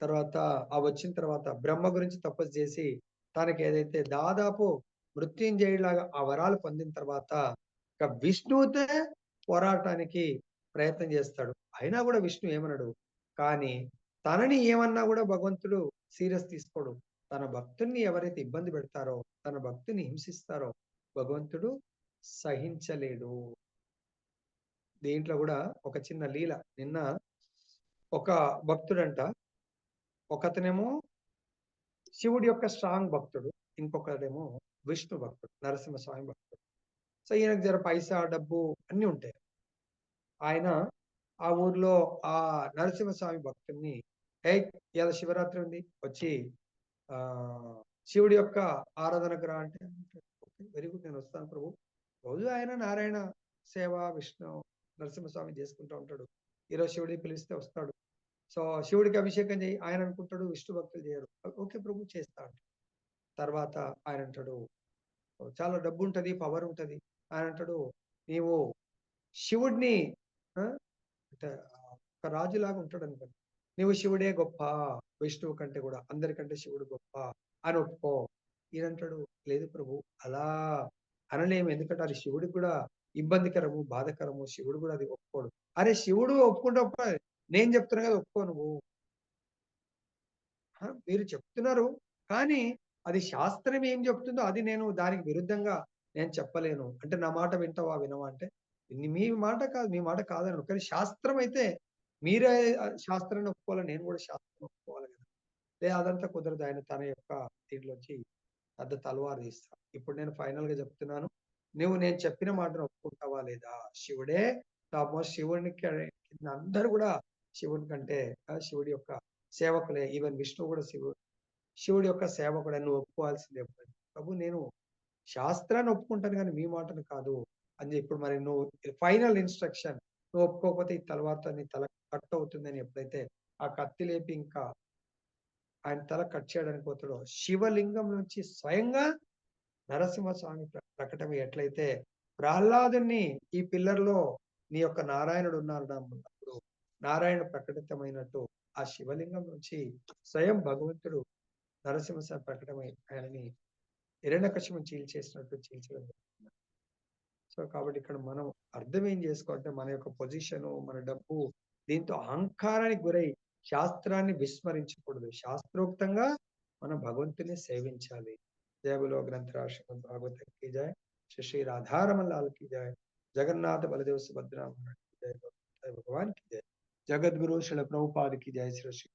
తర్వాత ఆ వచ్చిన తర్వాత బ్రహ్మ గురించి తపస్సు చేసి తనకి ఏదైతే దాదాపు మృత్యుంజయుడిలాగా ఆ వరాలు పొందిన తర్వాత ఇక విష్ణువుతో పోరాటానికి ప్రయత్నం చేస్తాడు. అయినా కూడా విష్ణు ఏమనడు. కానీ తనని ఏమన్నా కూడా భగవంతుడు సీరియస్ తీసుకోడు. తన భక్తుల్ని ఎవరైతే ఇబ్బంది పెడతారో, తన భక్తుని హింసిస్తారో భగవంతుడు సహించలేడు. దీంట్లో కూడా ఒక చిన్న లీల. నిన్న ఒక భక్తుడంట, ఒకతనేమో శివుడి యొక్క స్ట్రాంగ్ భక్తుడు, ఇంకొకడేమో విష్ణు భక్తుడు, నరసింహస్వామి భక్తుడు. సో ఈయనకు జర పైసా డబ్బు అన్ని ఉంటాయి. ఆయన ఆ ఊర్లో ఆ నరసింహస్వామి భక్తుడిని, ఏ ఇలా శివరాత్రి ఉంది వచ్చి ఆ శివుడి యొక్క ఆరాధనకు రా అంటే, వెరీ గుడ్ నేను వస్తాను ప్రభు. రోజు ఆయన నారాయణ సేవ విష్ణు నరసింహస్వామి చేసుకుంటూ ఉంటాడు. ఈరోజు శివుడిని పిలిస్తే వస్తాడు. సో శివుడికి అభిషేకం చేయి, ఆయన అనుకుంటాడు విష్ణు భక్తులు చేయరు. ఓకే ప్రభు చేస్తాడు. తర్వాత ఆయన అంటాడు చాలా డబ్బు ఉంటది, పవర్ ఉంటది. ఆయన అంటాడు నీవు శివుడిని అంటే ఒక రాజులాగా ఉంటాడు అనుకోండి, నీవు శివుడే గొప్ప, విష్ణువు కంటే కూడా అందరికంటే శివుడు గొప్ప అని ఒప్పుకో. ఈయనంటాడు లేదు ప్రభు అలా అనలేము, ఎందుకంటే అది శివుడికి కూడా ఇబ్బందికరము, బాధకరము. శివుడు కూడా అది ఒప్పుకోడు. అరే శివుడు ఒప్పుకుంటే ఒప్పుకో, నేను చెప్తున్నా కదా ఒప్పుకో నువ్వు. మీరు చెప్తున్నారు, కానీ అది శాస్త్రం ఏం చెప్తుందో అది నేను దానికి విరుద్ధంగా నేను చెప్పలేను. అంటే నా మాట వింటావా వినవా అంటే, మీ మాట కాదు, మీ మాట కాదని. కానీ శాస్త్రం అయితే మీరే శాస్త్రాన్ని ఒప్పుకోవాలి, నేను కూడా శాస్త్రం ఒప్పుకోవాలి కదా. అదంతా కుదరదు. ఆయన తన యొక్క దీంట్లోంచి పెద్ద తలవారు తీస్తా. ఇప్పుడు నేను ఫైనల్ గా చెప్తున్నాను, నువ్వు నేను చెప్పిన మాటను ఒప్పుకుంటావా లేదా? శివుడే టాప్‌మోస్ట్. శివునికి కింద అందరూ కూడా శివుని కంటే శివుడి యొక్క సేవకులే. ఈవెన్ విష్ణువు కూడా శివుడి యొక్క సేవకుడే. నువ్వు ఒప్పుకోవాల్సిందే. ప్రభు నేను శాస్త్రాన్ని ఒప్పుకుంటాను కానీ మీ మాటను కాదు అని చెప్పి, ఇప్పుడు మరి నువ్వు ఫైనల్ ఇన్స్ట్రక్షన్, నువ్వు ఒప్పుకోకపోతే ఈ తర్వాత నీ తల కట్ అవుతుందని ఎప్పుడైతే ఆ కత్తి లేపి ఇంకా ఆయన తల కట్ చేయడానికి పోతాడో, శివలింగం నుంచి స్వయంగా నరసింహస్వామి ప్రకటన ఎట్లయితే ప్రహ్లాదుని ఈ పిల్లర్లో నీ యొక్క నారాయణుడు ఉన్నాడు అన్నప్పుడు నారాయణ ప్రకటితమైనట్టు ఆ శివలింగం నుంచి స్వయం భగవంతుడు నరసింహస్వామి ప్రకటమై ఆయనని హిరణ్యకశిపుని చీల్చేసినట్టు చీల్చడం జరుగుతుంది. సో కాబట్టి ఇక్కడ మనం అర్థం ఏం చేసుకోవాలంటే మన యొక్క పొజిషను, మన డబ్బు, దీంతో అహంకారానికి గురై శాస్త్రాన్ని విస్మరించకూడదు. శాస్త్రోక్తంగా మనం భగవంతుని సేవించాలి. जय बोलो ग्रंथराज श्रीमद् भागवत की जय। श्री श्री राधारमन लाल की जय। जगन्नाथ बलदेव सुभद्रा महाराज की जय। भगवान की जय। जगत गुरु श्री प्रभुपाद की जय। श्री श्री